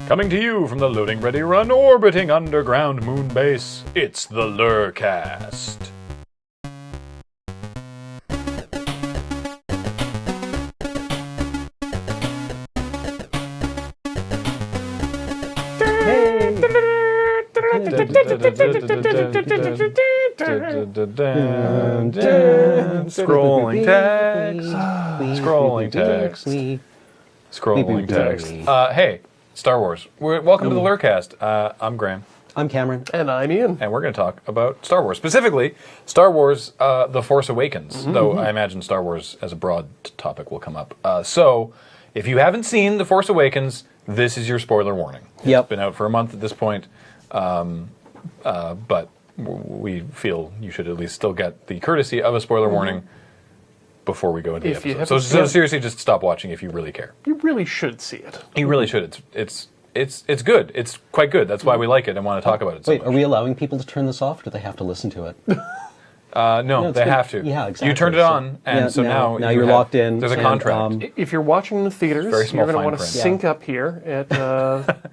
Coming to you from the Loading Ready Run orbiting underground moon base, it's the LRRcast. Scrolling text. Hey, Star Wars. Welcome to the LRRcast. I'm Graham. I'm Cameron. And I'm Ian. And we're going to talk about Star Wars. Specifically, Star Wars The Force Awakens. Though I imagine Star Wars as a broad topic will come up. So, if you haven't seen The Force Awakens, this is your spoiler warning. Yep. It's been out for a month at this point. But we feel you should at least still get the courtesy of a spoiler warning before we go into the episode. So seriously, just stop watching if you really care. You really should see it. You really should. It's good. It's quite good. That's why we like it and want to talk about it so much. Wait, are we allowing people to turn this off, or do they have to listen to it? No, they have to. Yeah, exactly. You turned it on, and so now you're locked in. There's a contract. If you're watching in the theaters, you're going to want to sync up here at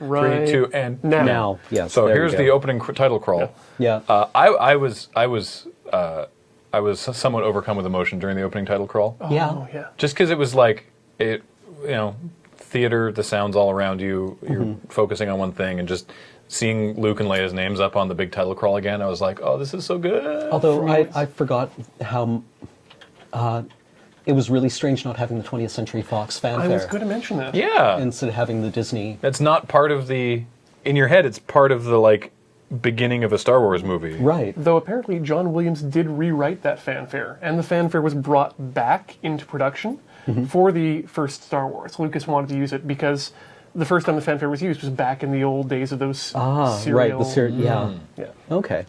right 3, 2, and now. Yes. So here's the opening title crawl. Yeah. I was somewhat overcome with emotion during the opening title crawl. Oh, yeah. Just because it was like theater, the sounds all around you, you're focusing on one thing, and just seeing Luke and Leia's names up on the big title crawl again, I was like, oh, this is so good. Although I forgot how it was really strange not having the 20th Century Fox fanfare. I was going to mention that. Yeah. Instead of having the Disney. That's not part of the, in your head, it's part of the, beginning of a Star Wars movie. Right. Though apparently John Williams did rewrite that fanfare, and the fanfare was brought back into production for the first Star Wars. Lucas wanted to use it because the first time the fanfare was used was back in the old days of those serial... right, yeah. Okay.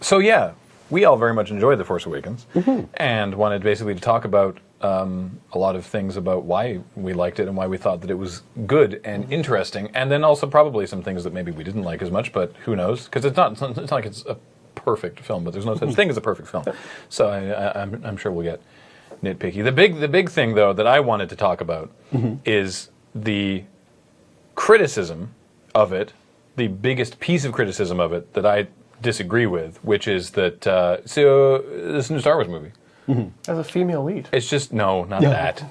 So yeah, we all very much enjoyed The Force Awakens, and wanted basically to talk about a lot of things about why we liked it and why we thought that it was good and interesting, and then also probably some things that maybe we didn't like as much, but who knows? Because it's not like it's a perfect film, but there's no such thing as a perfect film. So I'm sure we'll get nitpicky. The big thing though that I wanted to talk about is the criticism of it, the biggest piece of criticism of it that I disagree with, which is that this new Star Wars movie. As a female lead. It's just not that.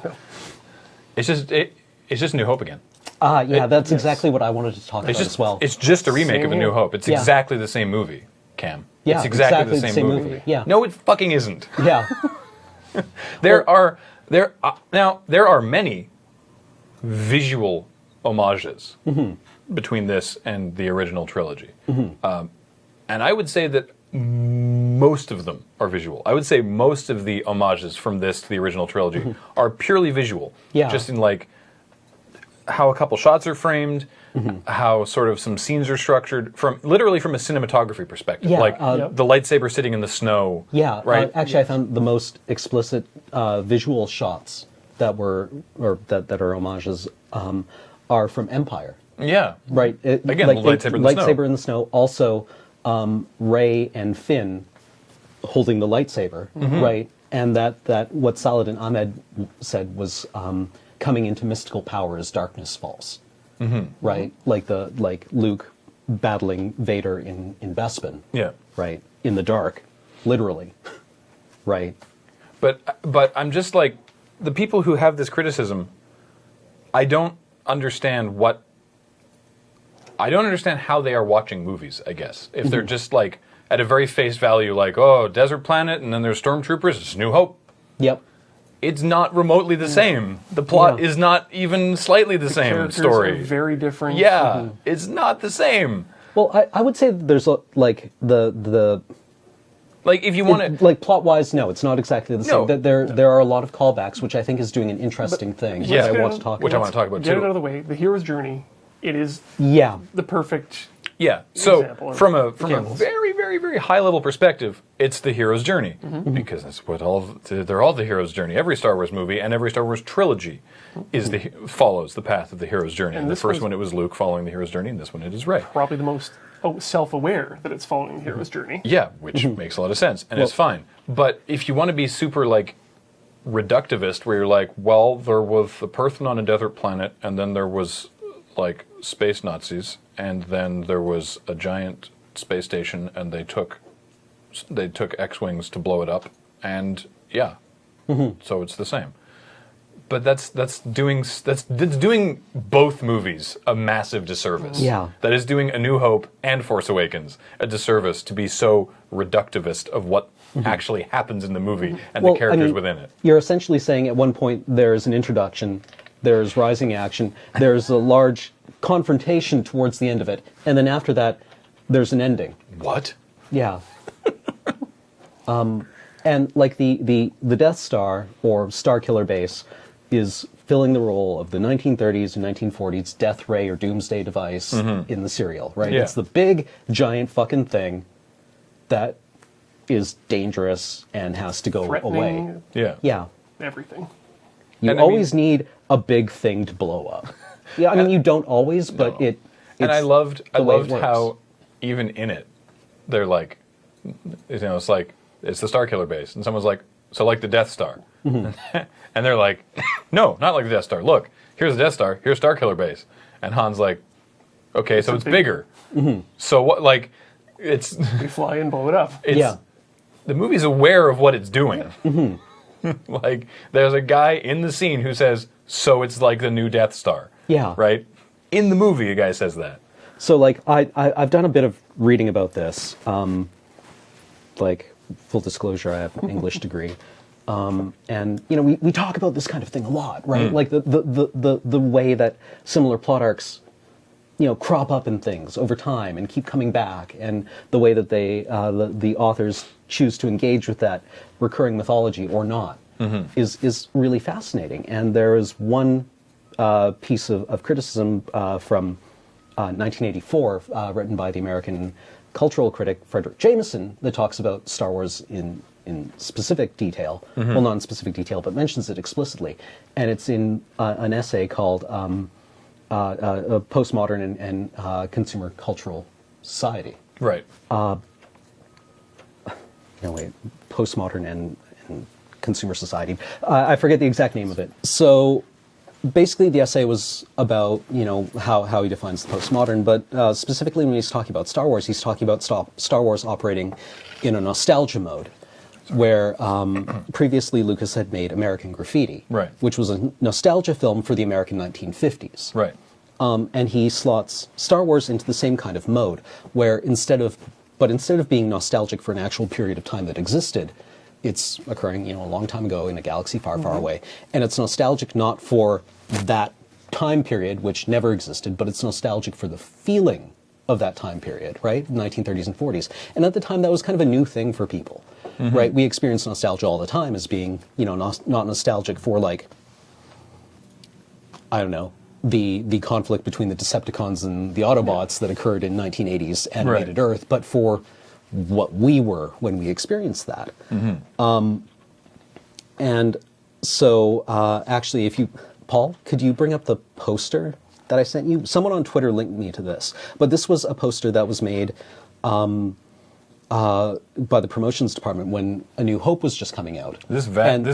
It's just New Hope again. That's exactly what I wanted to talk about as well. It's just a remake of A New Hope. It's exactly the same movie, Cam. Yeah, it's exactly the same movie. Yeah. No, it fucking isn't. Yeah. There are many visual homages between this and the original trilogy. And I would say that most of them are visual. I would say most of the homages from this to the original trilogy are purely visual. Yeah. Just in how a couple shots are framed, how sort of some scenes are structured, literally from a cinematography perspective. Yeah, the lightsaber sitting in the snow. Yeah, right? Actually, I found the most explicit visual shots that are homages are from Empire. Yeah. Right. Again, the lightsaber in the snow. Also, Rey and Finn holding the lightsaber, right? And that what Saladin Ahmed said was coming into mystical power as darkness falls, right? Like Luke battling Vader in Bespin, right? In the dark, literally, right? But I'm just the people who have this criticism, I don't understand how they are watching movies, I guess. If they're just at a very face value, desert planet, and then there's stormtroopers, it's New Hope. Yep. It's not remotely the same. The plot is not even slightly the same story. Are very different. Yeah, it's not the same. Well, I would say that there's the if you want to plot wise, no, it's not exactly the same. There are a lot of callbacks, which I think is doing an interesting thing. Yeah, I want to talk about. Get it out of the way. The hero's journey. It is the perfect. Yeah. So from a very, very, very high level perspective, it's the hero's journey because that's what they're all the hero's journey. Every Star Wars movie and every Star Wars trilogy follows the path of the hero's journey. And the first one it was Luke following the hero's journey, and this one it is Rey. Probably the most self-aware that it's following the hero's journey. Yeah, which makes a lot of sense, and it's fine. But if you want to be super reductivist, where you're there was a person on a desert planet, and then there was like space Nazis, and then there was a giant space station, and they took X-wings to blow it up, and yeah, so it's the same. But that's doing both movies a massive disservice. Yeah. That is doing A New Hope and Force Awakens a disservice to be so reductivist of what actually happens in the movie and the characters within it. You're essentially saying at one point there's an introduction, there's rising action, there's a large confrontation towards the end of it, and then after that, there's an ending. What? Yeah. And like the Death Star or Starkiller Base is filling the role of the 1930s and 1940s death ray or doomsday device in the serial, right? Yeah. It's the big, giant fucking thing that is dangerous and has to go away. Threatening Yeah. Yeah. everything. You And I always need a big thing to blow up. Yeah, I mean, you don't always, but No. it's And I loved the way it works. how even in it, they're like, it's like, it's the Starkiller Base. And someone's like, so like the Death Star. And they're like, no, not like the Death Star. Look, here's the Death Star, here's Starkiller Base. And Han's like, okay, so it's bigger. So what, like, it's, We fly and blow it up. Yeah. the movie's aware of what it's doing. Like, there's a guy in the scene who says, so it's like the new Death Star. Yeah. Right? In the movie, a guy says that. So, like, I've done a bit of reading about this. Like, full disclosure, I have an English degree. And, you know, we talk about this kind of thing a lot, right? Like, the way that similar plot arcs, you know, crop up in things over time and keep coming back, and the way that they, the authors choose to engage with that recurring mythology or not is really fascinating. And there is one piece of criticism from 1984, written by the American cultural critic Frederick Jameson, that talks about Star Wars in specific detail. Well, not in specific detail, but mentions it explicitly. And it's in an essay called Postmodern and Consumer Cultural Society. Right. No, wait, Postmodern and Consumer Society. I forget the exact name of it. So basically the essay was about, you know, how he defines the postmodern, but specifically when he's talking about Star Wars, he's talking about Star Wars operating in a nostalgia mode, where previously Lucas had made American Graffiti, Right. Which which was a nostalgia film for the American 1950s. Right. And he slots Star Wars into the same kind of mode, where instead of being nostalgic for an actual period of time that existed, it's occurring, you know, a long time ago in a galaxy far, far away. And it's nostalgic not for that time period, which never existed, but it's nostalgic for the feeling of that time period, right? 1930s and 40s. And at the time, that was kind of a new thing for people, right? We experience nostalgia all the time as being, you know, not nostalgic for, like, I don't know, the conflict between the Decepticons and the Autobots that occurred in 1980s animated Earth, but for what we were when we experienced that. And so, actually, Paul, could you bring up the poster that I sent you? Someone on Twitter linked me to this, but this was a poster that was made by the promotions department when A New Hope was just coming out. This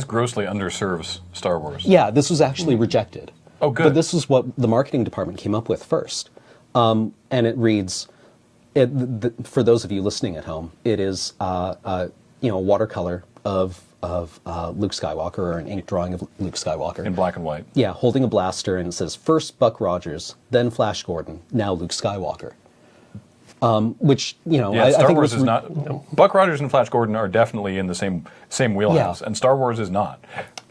grossly underserves Star Wars. Yeah, this was actually rejected. Oh, good. But this is what the marketing department came up with first. And it reads, for those of you listening at home, it is a watercolor of Luke Skywalker, or an ink drawing of Luke Skywalker. In black and white. Yeah, holding a blaster, and it says, first Buck Rogers, then Flash Gordon, now Luke Skywalker. Which, you know, Yeah, I Star think Wars was is not... Buck Rogers and Flash Gordon are definitely in the same wheelhouse, Yeah. and Star Wars is not.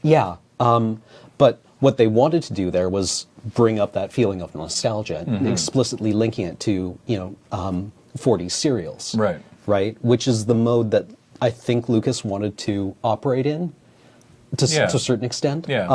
Yeah, but what they wanted to do there was bring up that feeling of nostalgia, explicitly linking it to, you know, 40s serials. Right. Right? Which is the mode that I think Lucas wanted to operate in to a certain extent. Yeah.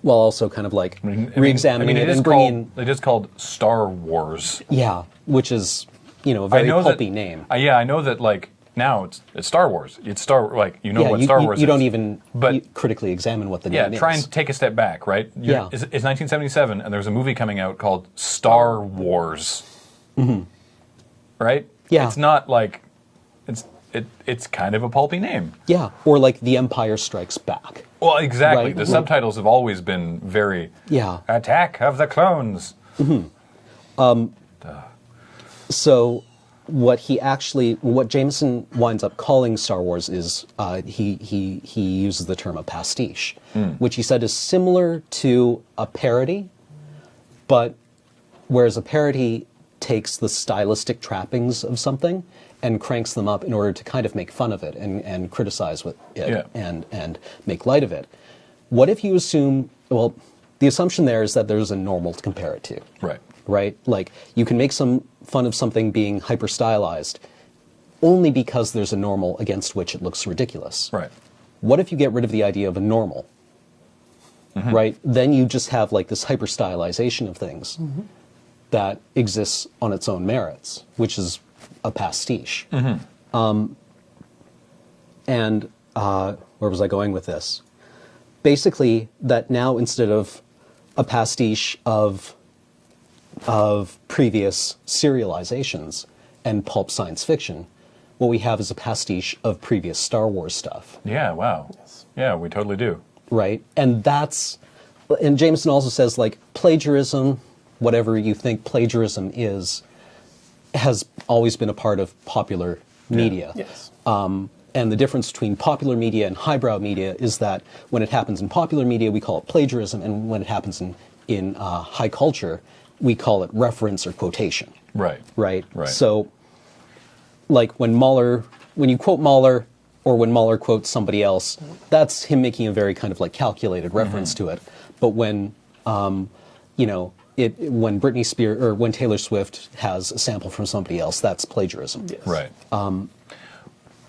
While also kind of like re-examining it and bringing... It is called Star Wars. Yeah, which is, you know, a very pulpy name. I know that, like, now it's Star Wars. It's what Star Wars is. You don't even But critically examine what the name is. yeah, try and take a step back, right? It's 1977, and there's a movie coming out called Star Wars. Right? Yeah. It's not like... It's kind of a pulpy name. Yeah, or like The Empire Strikes Back. Well, exactly. Right. The subtitles have always been very... Yeah. Attack of the Clones. So what Jameson winds up calling Star Wars is he uses the term a pastiche, which he said is similar to a parody, but whereas a parody takes the stylistic trappings of something and cranks them up in order to kind of make fun of it and criticize with it and make light of it. What if you assume, well, the assumption there is that there's a normal to compare it to. Right? Like, you can make some fun of something being hyper-stylized only because there's a normal against which it looks ridiculous. Right. What if you get rid of the idea of a normal? Right? Then you just have, like, this hyper-stylization of things that exists on its own merits, which is a pastiche. And where was I going with this? Basically, that now instead of a pastiche of previous serializations and pulp science fiction, what we have is a pastiche of previous Star Wars stuff. Yeah, wow. Yes. Yeah, we totally do. Right? And Jameson also says, like, plagiarism, whatever you think plagiarism is, has always been a part of popular media. Yes. And the difference between popular media and highbrow media is that when it happens in popular media, we call it plagiarism, and when it happens in high culture, we call it reference or quotation. Right. So, like, when you quote Mahler, or when Mahler quotes somebody else, that's him making a very kind of like calculated reference to it. But when, when Britney Spears or when Taylor Swift has a sample from somebody else, that's plagiarism. Yes. Right.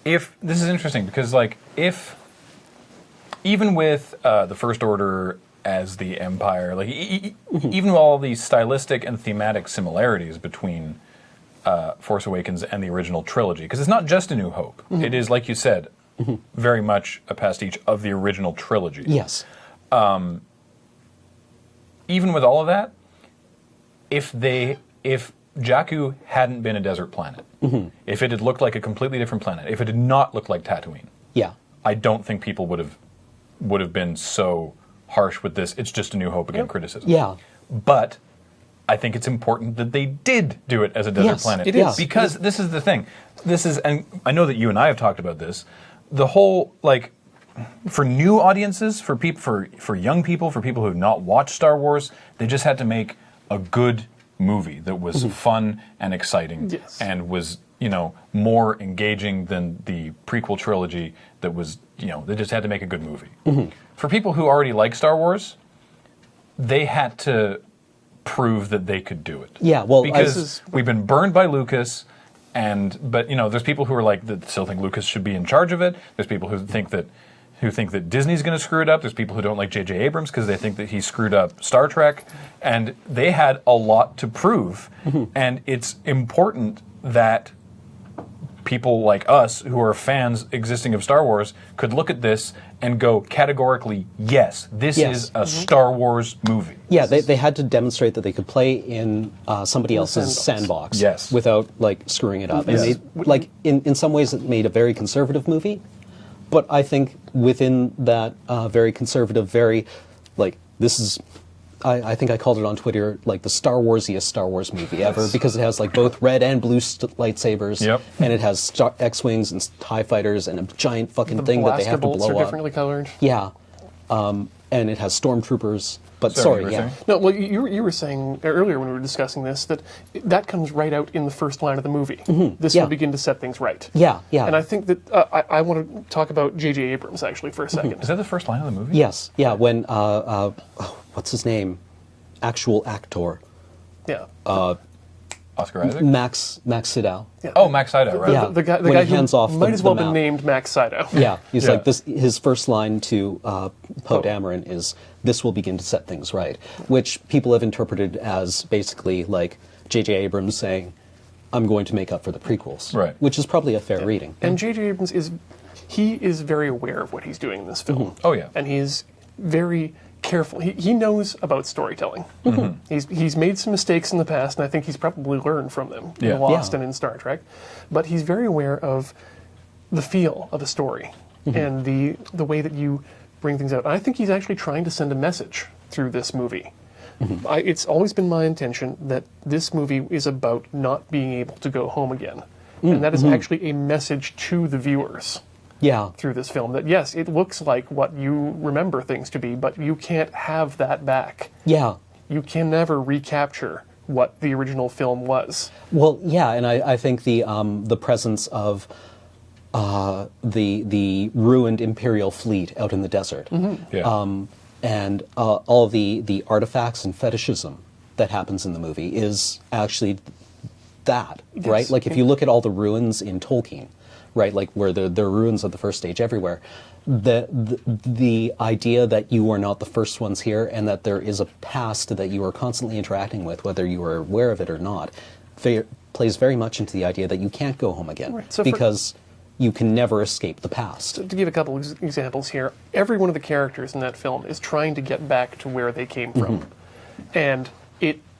If this is interesting because, like, if even with the First Order as the Empire, like even with all these stylistic and thematic similarities between Force Awakens and the original trilogy, because it's not just A New Hope. It is, like you said, very much a pastiche of the original trilogy. Yes. Even with all of that, if Jakku hadn't been a desert planet, if it had looked like a completely different planet, if it did not look like Tatooine, I don't think people would have been so harsh with this. It's just A New Hope again criticism. Yeah. But I think it's important that they did do it as a desert planet. It is. Because this is the thing. And I know that you and I have talked about this. The whole, like, for new audiences, for young people, for people who have not watched Star Wars, they just had to make a good movie that was fun and exciting and was, more engaging than the prequel trilogy that was, they just had to make a good movie. For people who already like Star Wars, they had to prove that they could do it. Yeah, well, because we've been burned by Lucas, but there's people who are like that still think Lucas should be in charge of it. There's people who think that Disney's going to screw it up. There's people who don't like J.J. Abrams because they think that he screwed up Star Trek, and they had a lot to prove. And it's important that people like us who are fans existing of Star Wars could look at this and go categorically, yes, this is a Star Wars movie. Yeah, they had to demonstrate that they could play in somebody else's sandbox without, like, screwing it up. Yes. And they, like, in some ways it made a very conservative movie, but I think within that very conservative, this is... I think I called it on Twitter, like, the Star Warsiest Star Wars movie ever, because it has, like, both red and blue lightsabers, and it has X-Wings and TIE fighters and a giant fucking thing that they have to blow up. The blaster bolts are differently colored. Yeah. And it has stormtroopers. But Sorry, No, well, you were saying earlier when we were discussing this that comes right out in the first line of the movie. This will begin to set things right. Yeah. And I think that I want to talk about J.J. Abrams actually for a second. Is that the first line of the movie? Yes. Yeah. When what's his name? Actual actor. Yeah. Oscar Isaac? Max Sydow. Yeah. Oh, Max Sydow, right? Yeah. The guy he hands who off might as well the been map. named Max Sydow. Yeah, he's like this. His first line to Poe Dameron is, "This will begin to set things right," which people have interpreted as basically like J.J. Abrams saying, "I'm going to make up for the prequels," right? Which is probably a fair reading. And J.J. Abrams is very aware of what he's doing in this film. Oh yeah, and he's very careful. He knows about storytelling. He's made some mistakes in the past, and I think he's probably learned from them in Lost and in Star Trek. But he's very aware of the feel of a story and the way that you bring things out. And I think he's actually trying to send a message through this movie. It's always been my intention that this movie is about not being able to go home again. And that is actually a message to the viewers Yeah. through this film. That, yes, it looks like what you remember things to be, but you can't have that back. Yeah. You can never recapture what the original film was. Well, yeah, and I think the presence of the ruined Imperial fleet out in the desert, Yeah. and all the artifacts and fetishism that happens in the movie is actually that, right? Like if you look at all the ruins in Tolkien, right, like where the ruins of the First Age everywhere, the idea that you are not the first ones here and that there is a past that you are constantly interacting with, whether you are aware of it or not, plays very much into the idea that you can't go home again, Right, so because you can never escape the past. To give a couple examples here, every one of the characters in that film is trying to get back to where they came from. And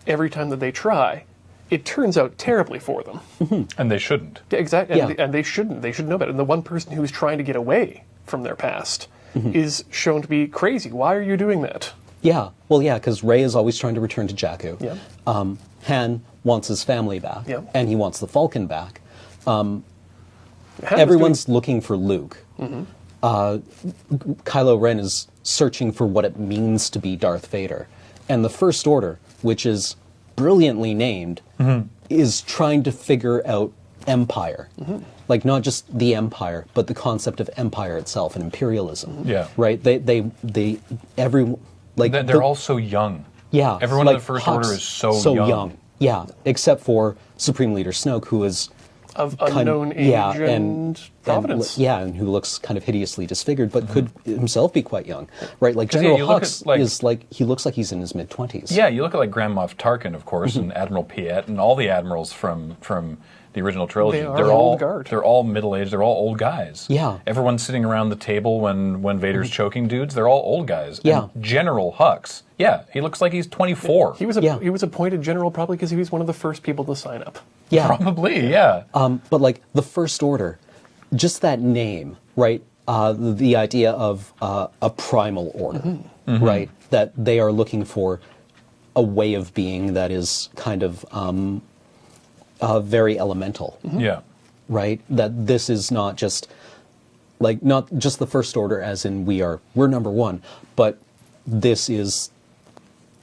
every time that they try, it turns out terribly for them. And they shouldn't. Exactly, Yeah. and they shouldn't. They should know better. And the one person who is trying to get away from their past is shown to be crazy. Why are you doing that? Yeah, well, yeah, because Rey is always trying to return to Jakku. Yeah. Han wants his family back, Yeah. and he wants the Falcon back. Han was Everyone's looking for Luke. Kylo Ren is searching for what it means to be Darth Vader. And the First Order, which is brilliantly named, is trying to figure out empire. Like not just the empire, but the concept of empire itself and imperialism. Yeah. Right? They're all so young. Yeah. Everyone like in the First Hux, Order is so young. Yeah, except for Supreme Leader Snoke, who is of unknown age and providence. and who looks kind of hideously disfigured, but could himself be quite young, right? Like 'Cause, General you look Hux at, is like he looks like he's in his mid-20s. Yeah, you look at like Grand Moff Tarkin, of course, and Admiral Piet, and all the admirals from the original trilogy. They are They're old all guard. They're all middle aged. They're all old guys. Yeah. Everyone's sitting around the table when Vader's choking dudes. They're all old guys. Yeah. And General Hux. Yeah, he looks like he's 24. He was appointed general probably because he was one of the first people to sign up. Yeah, Probably. Yeah. but like the First Order, just that name, right? The idea of a primal order, right? That they are looking for a way of being that is kind of very elemental, Yeah. right? That this is not just the First Order as in we're number one, but this is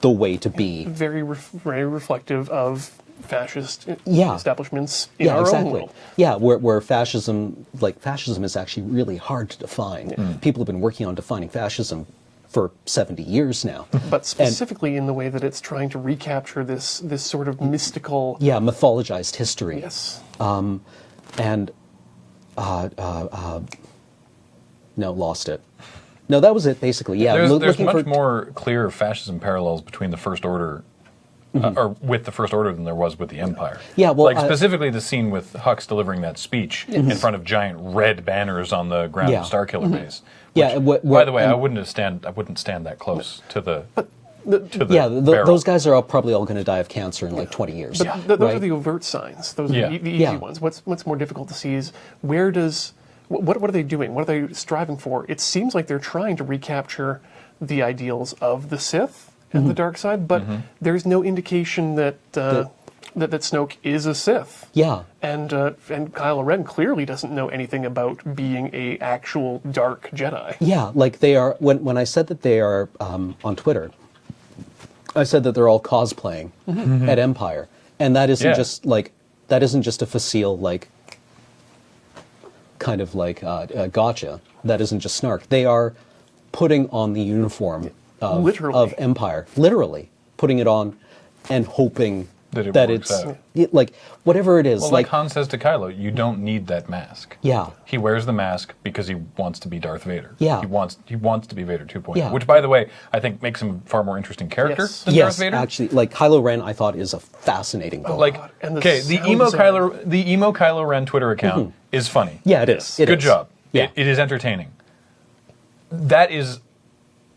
the way to be. Very reflective of fascist Yeah. establishments in our own world. Yeah, where fascism is actually really hard to define. People have been working on defining fascism for 70 years now. But specifically in the way that it's trying to recapture this sort of mystical... Yeah, mythologized history. Yes. And no, lost it. No, that was it basically. Yeah, There's looking much for more clear fascism parallels between the First Order, or with the First Order, than there was with the Empire. Yeah, well, like specifically the scene with Hux delivering that speech in front of giant red banners on the ground Yeah. of Starkiller base. Yeah, Which, by the way, I wouldn't stand that close to the. those guys are probably all going to die of cancer in like 20 years. But those are the overt signs. Those are the easy ones. What's more difficult to see is what are they doing? What are they striving for? It seems like they're trying to recapture the ideals of the Sith and the dark side, but there's no indication that that Snoke is a Sith. Yeah. And Kylo Ren clearly doesn't know anything about being a actual dark Jedi. Yeah, like they are. When I said that they are on Twitter, I said that they're all cosplaying at Empire, and that isn't just a facile kind of gotcha. That isn't just snark. They are putting on the uniform of Empire, literally putting it on and hoping that works it's out. like whatever it is. Well, like Han says to Kylo, you don't need that mask. Yeah. He wears the mask because he wants to be Darth Vader. Yeah. He wants to be Vader 2.0, Yeah. which, by the way, I think makes him a far more interesting character than Darth Vader. Actually, like Kylo Ren, I thought is a fascinating villain. Like, And the okay, sound design. the emo Kylo Ren Twitter account is funny. Yeah, it is. It Good is. job. Yeah. It is entertaining. That is,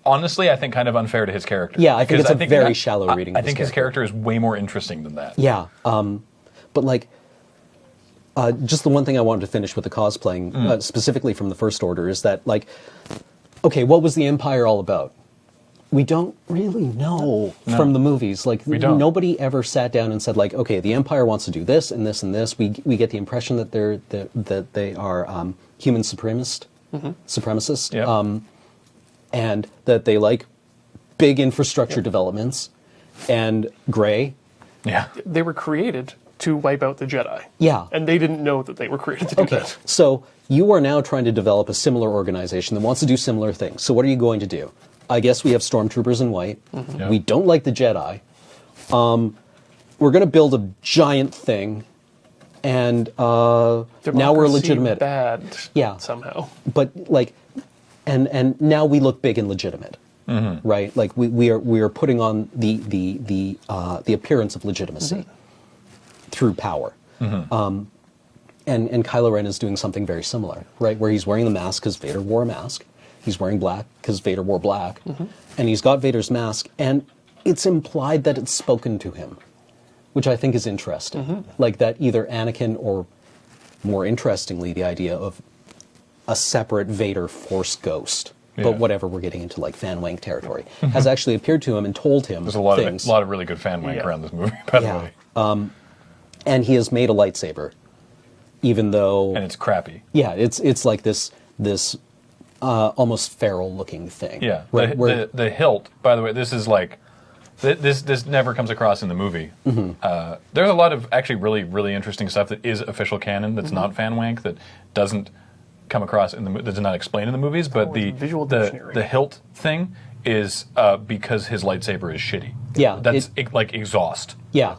honestly, I think kind of unfair to his character. Yeah, I think Because it's a very shallow reading I of think his his character is way more interesting than that. Yeah, but like, just the one thing I wanted to finish with the cosplaying, specifically from the First Order, is that like, okay, what was the Empire all about? We don't really know from the movies. Like, don't. nobody ever sat down and said, like, okay, the Empire wants to do this and this and this. We get the impression that they are human supremacists, Yep. and that they like big infrastructure developments and gray. Yeah. They were created to wipe out the Jedi. Yeah. And they didn't know that they were created to do Okay, that. so you are now trying to develop a similar organization that wants to do similar things. So what are you going to do? I guess we have stormtroopers in white. Yeah. We don't like the Jedi. We're going to build a giant thing, and now we're Democracy legitimate. bad Yeah. somehow. But like, and now we look big and legitimate, right? Like we are putting on the appearance of legitimacy through power. And Kylo Ren is doing something very similar, right? Where he's wearing the mask because Vader wore a mask. He's wearing black because Vader wore black. And he's got Vader's mask, and it's implied that it's spoken to him, which I think is interesting. Like that either Anakin or, more interestingly, the idea of a separate Vader Force ghost, Yeah. but whatever, we're getting into like fan wank territory, has actually appeared to him and told him There's a lot things. of really good fan wank Yeah. around this movie, by the Yeah. way. And he has made a lightsaber, even though And it's crappy. yeah, it's like this almost feral looking thing. Yeah. right. The hilt, by the way, this is like this never comes across in the movie. There's a lot of actually really, really interesting stuff that is official canon that's not fan wank, that doesn't come across in the that does not explain in the movies, but Oh, it's a visual the dictionary. hilt thing is because his lightsaber is shitty. Yeah, That's like exhaust. yeah,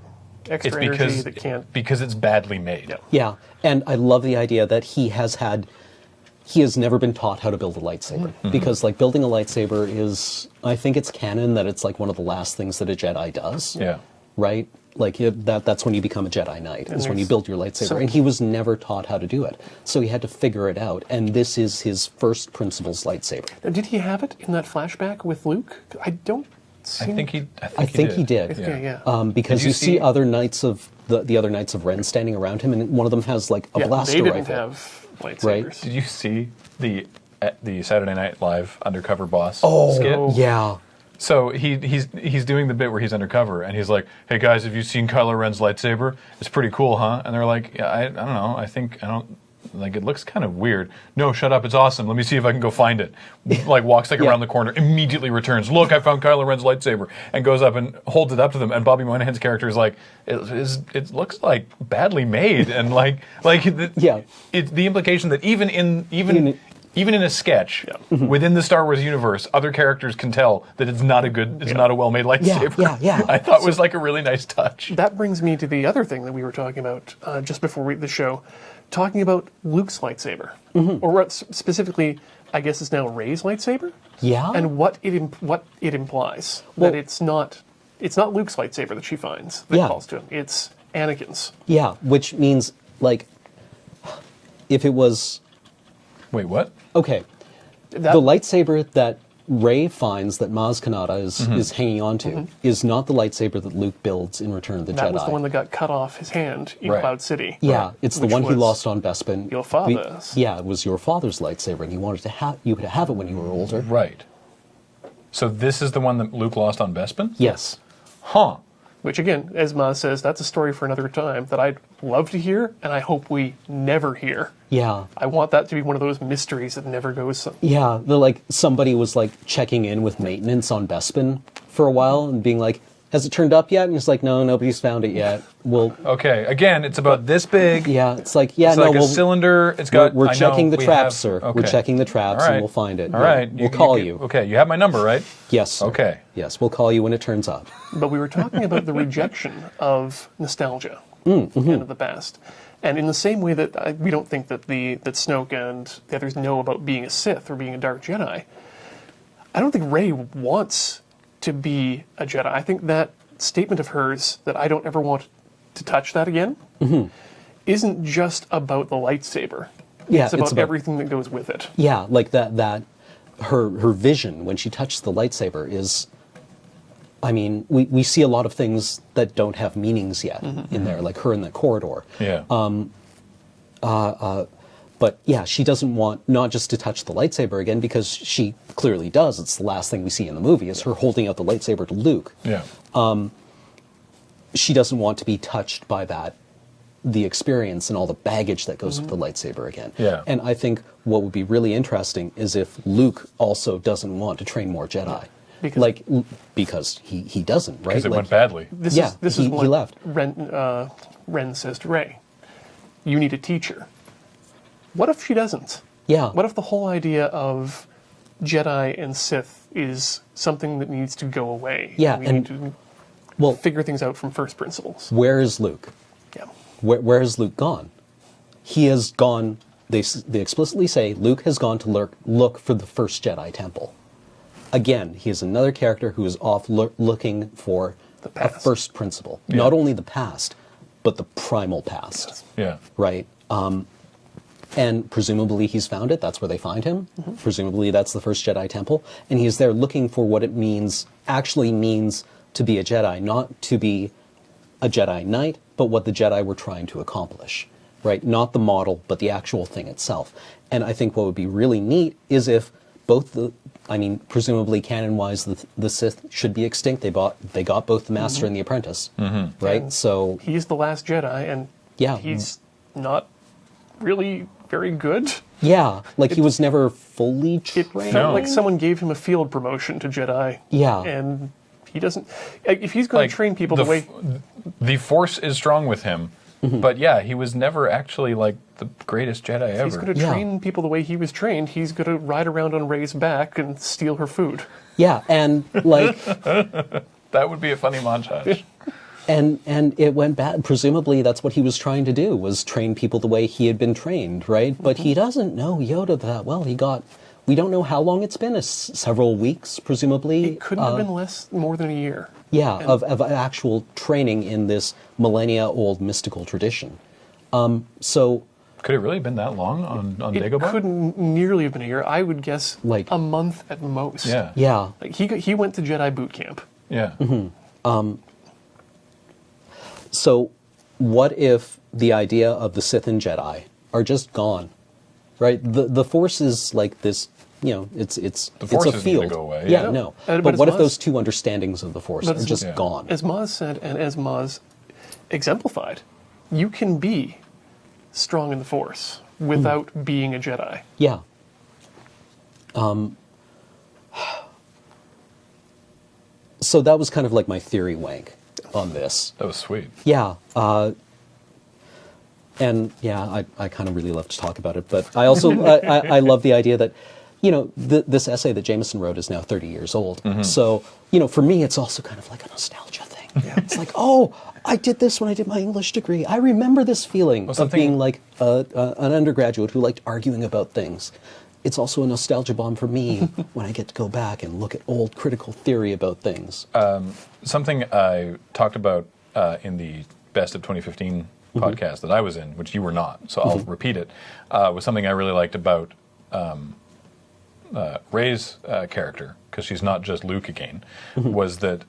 Extra It's energy because that can't. because it's badly made. Yeah. yeah. And I love the idea that he has never been taught how to build a lightsaber, because like building a lightsaber is, I think it's canon that it's like one of the last things that a Jedi does. Yeah. Right? Like that's when you become a Jedi Knight, is when you there's build your lightsaber. some- And he was never taught how to do it. So he had to figure it out. And this is his first principles lightsaber. Now, did he have it in that flashback with Luke? I don't. I think he He did. Okay, yeah. Because Did you you see see- other knights of the other Knights of Ren standing around him, and one of them has like a Yeah, blaster they didn't rifle. have lightsabers. Right. Did you see the Saturday Night Live undercover boss skit? Yeah. So he's doing the bit where he's undercover, and he's like, "Hey guys, have you seen Kylo Ren's lightsaber? It's pretty cool, huh?" And they're like, "Yeah, I don't know. I don't like. It looks kind of weird." "No, shut up. It's awesome. Let me see if I can go find it." Like walks like Yeah. around the corner, immediately returns. "Look, I found Kylo Ren's lightsaber," and goes up and holds it up to them. And Bobby Moynihan's character is like, "It looks like badly made," and Yeah. It's the implication that even in a sketch within the Star Wars universe, other characters can tell that it's not a well-made lightsaber. yeah. I thought was like a really nice touch. That brings me to the other thing that we were talking about just before the show, talking about Luke's lightsaber, or what specifically, I guess, is now Rey's lightsaber. Yeah. And what it implies, Well- that it's not Luke's lightsaber that she finds that Yeah. calls to him. It's Anakin's. Yeah, which means like if it was Wait, what? okay, That, the lightsaber that Rey finds that Maz Kanata is hanging on to is not the lightsaber that Luke builds in Return of the that Jedi. was the one that got cut off his hand in Right. Cloud City. Yeah, it's the Which one he was lost on Bespin. your father's. Yeah, it was your father's lightsaber, and he wanted to have you to have it when you were older. Right. So this is the one that Luke lost on Bespin? Yes. Huh. Which, again, as Maz says, that's a story for another time that I'd love to hear, and I hope we never hear. Yeah. I want that to be one of those mysteries that never goes. Yeah, like somebody was like checking in with maintenance on Bespin for a while and being like, "Has it turned up yet?" And he's like, "No, nobody's found it yet." Well, Okay. Again, it's about this big. yeah, it's like, yeah, It's no, like a we'll, cylinder. It's we're, got. we're I know checking the we traps, have- sir. Okay. We're checking the traps, All right. and we'll find it. All Yeah, right. we'll call you. Okay. You have my number, right? Yes. Sir. Okay. Yes, we'll call you when it turns up. But we were talking about the rejection of nostalgia and of the past. And in the same way that we don't think that that Snoke and the others know about being a Sith or being a Dark Jedi, I don't think Rey wants to be a Jedi. I think that statement of hers, that I don't ever want to touch that again, isn't just about the lightsaber. Yeah, it's about everything that goes with it. Yeah, like that her vision when she touches the lightsaber is, I mean, we see a lot of things that don't have meanings yet in there, like her in the corridor. Yeah. But yeah, she doesn't want not just to touch the lightsaber again, because she clearly does. It's the last thing we see in the movie, is her holding out the lightsaber to Luke. Yeah. She doesn't want to be touched by that, the experience and all the baggage that goes with the lightsaber again. Yeah. And I think what would be really interesting is if Luke also doesn't want to train more Jedi. Because he doesn't, right? Because it went badly. This Yeah, is he what left. Ren says to Rey. You need a teacher. What if she doesn't? Yeah. What if the whole idea of Jedi and Sith is something that needs to go away? Yeah, We and- need to Well, figure things out from first principles. where is Luke? Yeah. Where has Luke gone? He has gone. They explicitly say Luke has gone to look for the first Jedi temple. Again, he is another character who is off looking for The a past. first principle. Not only the past, but the primal past. Yes. Yeah. Right? And presumably he's found it. That's where they find him. Presumably that's the first Jedi temple. And he's there looking for what it actually means to be a Jedi, not to be a Jedi Knight, but what the Jedi were trying to accomplish. Right? Not the model, but the actual thing itself. And I think what would be really neat is if presumably canon-wise, the Sith should be extinct. They got both the Master and the Apprentice, right? And so he's the last Jedi, and Yeah. he's not really very good. yeah, like he was never fully It trained. felt No. like someone gave him a field promotion to Jedi. Yeah. And he doesn't... If he's going to train people the way... The Force is strong with him, but yeah, he was never actually like the greatest Jedi ever. He's going to Yeah. train people the way he was trained. He's going to ride around on Rey's back and steal her food. Yeah, and like, That would be a funny montage. and it went bad. Presumably, that's what he was trying to do, was train people the way he had been trained, right? But he doesn't know Yoda that well. We don't know how long it's been. Several weeks, presumably. It couldn't have been more than a year. Yeah, of actual training in this millennia-old mystical tradition. So, Could it really have been that long on It Dagobah? couldn't nearly have been a year. I would guess Like- a month at most. Yeah. yeah. Like he went to Jedi boot camp. Yeah. So, what if the idea of the Sith and Jedi are just gone, right? The Force is like this, it's Force a isn't field. gonna go away, Yeah, yeah. no. But But as what if Maz- those two understandings of the Force But are as- just Yeah. gone? As Maz said, and as Maz exemplified, you can be strong in the Force without being a Jedi. Yeah. So that was kind of like my theory wank on this. That was sweet. Yeah. And yeah, I kind of really love to talk about it, but I also I love the idea that, this essay that Jameson wrote is now 30 years old. So, for me, it's also kind of like a nostalgia thing. It's like, oh, I did this when I did my English degree. I remember this feeling of something- being like an undergraduate who liked arguing about things. It's also a nostalgia bomb for me when I get to go back and look at old critical theory about things. Something I talked about in the Best of 2015 podcast that I was in, which you were not, so I'll repeat it, was something I really liked about Rey's character, because she's not just Luke again, was that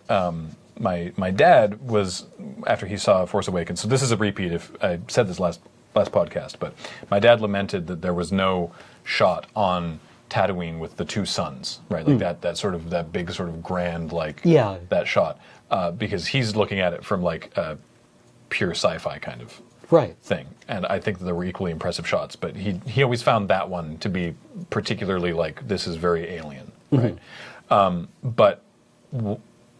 my dad was, after he saw Force Awakens, so this is a repeat, if I said this last podcast, but my dad lamented that there was no shot on Tatooine with the two suns, right? Like that big sort of grand, like Yeah. that shot, because he's looking at it from like a pure sci-fi kind of Right. thing, and I think that there were equally impressive shots, but he always found that one to be particularly like, this is very alien, right? But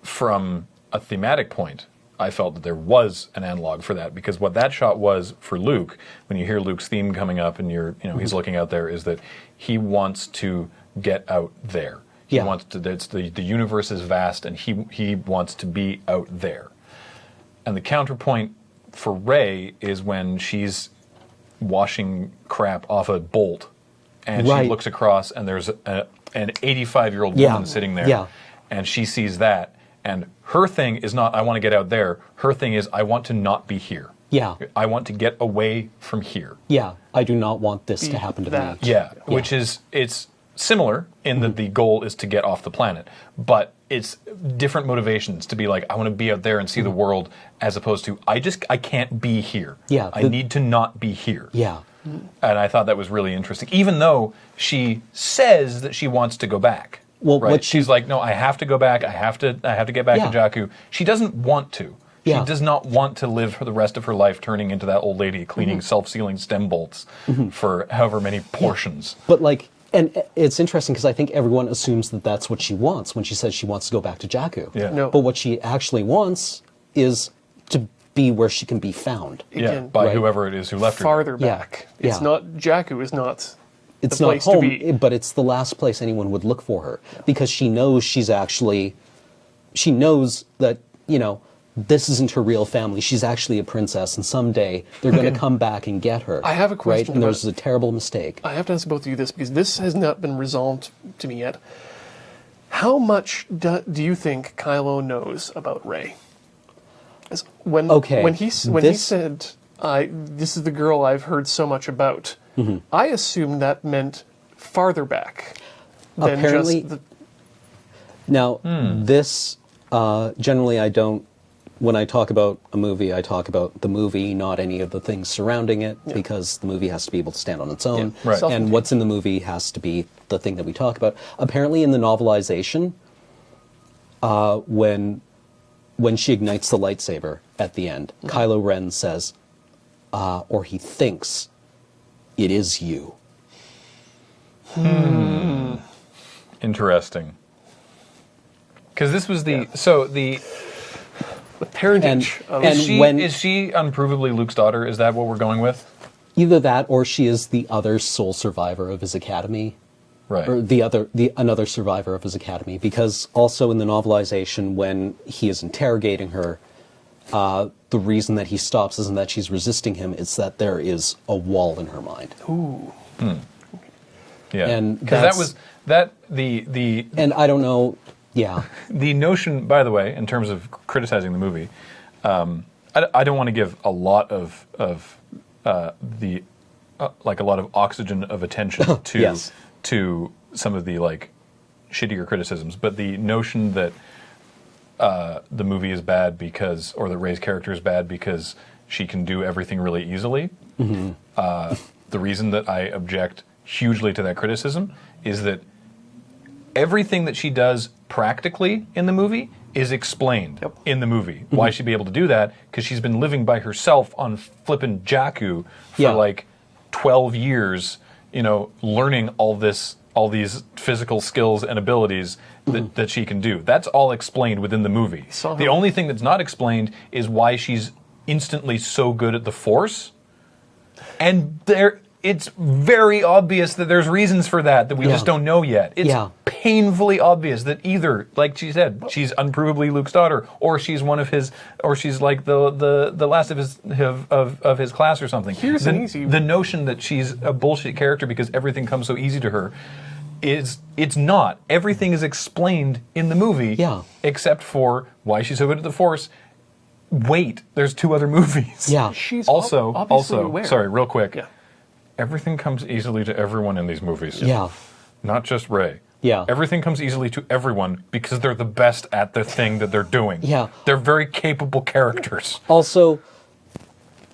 from a thematic point, I felt that there was an analog for that, because what that shot was for Luke, when you hear Luke's theme coming up and he's looking out there, is that he wants to get out there. He Yeah. wants to. The universe is vast, and he wants to be out there. And the counterpoint for Rey is when she's washing crap off a bolt, and Right. she looks across, and there's an 85-year-old Yeah. woman sitting there, Yeah. and she sees that, and her thing is not, I want to get out there. Her thing is, I want to not be here. Yeah. I want to get away from here. Yeah. I do not want this to happen to That. me. Yeah, which is, it's similar in that the goal is to get off the planet, but it's different motivations to be like, I want to be out there and see the world, as opposed to, I can't be here. Yeah, I need to not be here. Yeah. And I thought that was really interesting, even though she says that she wants to go back. Well, right? what she's like, no, I have to go back. I have to get back Yeah. to Jakku. She doesn't want to. She Yeah. does not want to live for the rest of her life turning into that old lady cleaning self-sealing stem bolts for however many portions. But like, and it's interesting because I think everyone assumes that that's what she wants when she says she wants to go back to Jakku. Yeah. No. But what she actually wants is to be where she can be found. Yeah, Again, by right. whoever it is who left her. farther Yeah. back. It's Yeah. not Jakku is not It's the not place home, to be. but it's the last place anyone would look for her because she knows she knows that, this isn't her real family. She's actually a princess, and someday they're going to come back and get her. I have a question Right? And about there's a terrible mistake. I have to ask both of you this because this has not been resolved to me yet. How much do you think Kylo knows about Rey? When he said, "This is the girl I've heard so much about," I assumed that meant farther back than Apparently- just the. Now, this, generally I don't, when I talk about a movie, I talk about the movie, not any of the things surrounding it, because the movie has to be able to stand on its own. Yeah, right. And what's in the movie has to be the thing that we talk about. Apparently in the novelization, when she ignites the lightsaber at the end, Kylo Ren says, or he thinks, "It is you." Interesting. Because this was the The parentage of and is she unprovably Luke's daughter? Is that what we're going with? Either that, or she is the other sole survivor of his academy. Right. Or another survivor of his academy, because also in the novelization, when he is interrogating her, the reason that he stops isn't that she's resisting him; it's that there is a wall in her mind. Yeah. And because that was the And I don't know. Yeah, the notion, by the way, in terms of criticizing the movie, I don't want to give a lot of like a lot of oxygen of attention to Yes. to some of the like shittier criticisms, but the notion that the movie is bad because, or that Rey's character is bad because she can do everything really easily. The reason that I object hugely to that criticism is that everything that she does practically in the movie is explained in the movie. Why she'd be able to do that? Because she's been living by herself on flippin' Jakku for like 12 years, learning all these physical skills and abilities that she can do. That's all explained within the movie. The only thing that's not explained is why she's instantly so good at the Force. And it's very obvious that there's reasons for that we just don't know yet. It's painfully obvious that either, like she said, she's unprovably Luke's daughter, or she's one of his, or she's like the last of his class or something. The notion that she's a bullshit character because everything comes so easy to her it's not. Everything is explained in the movie, except for why she's so good at the Force. Wait, there's 2 other movies. Yeah. She's also aware. sorry, real quick. Yeah. Everything comes easily to everyone in these movies. Yeah. Not just Rey. Yeah. Everything comes easily to everyone because they're the best at the thing that they're doing. Yeah. They're very capable characters. Also,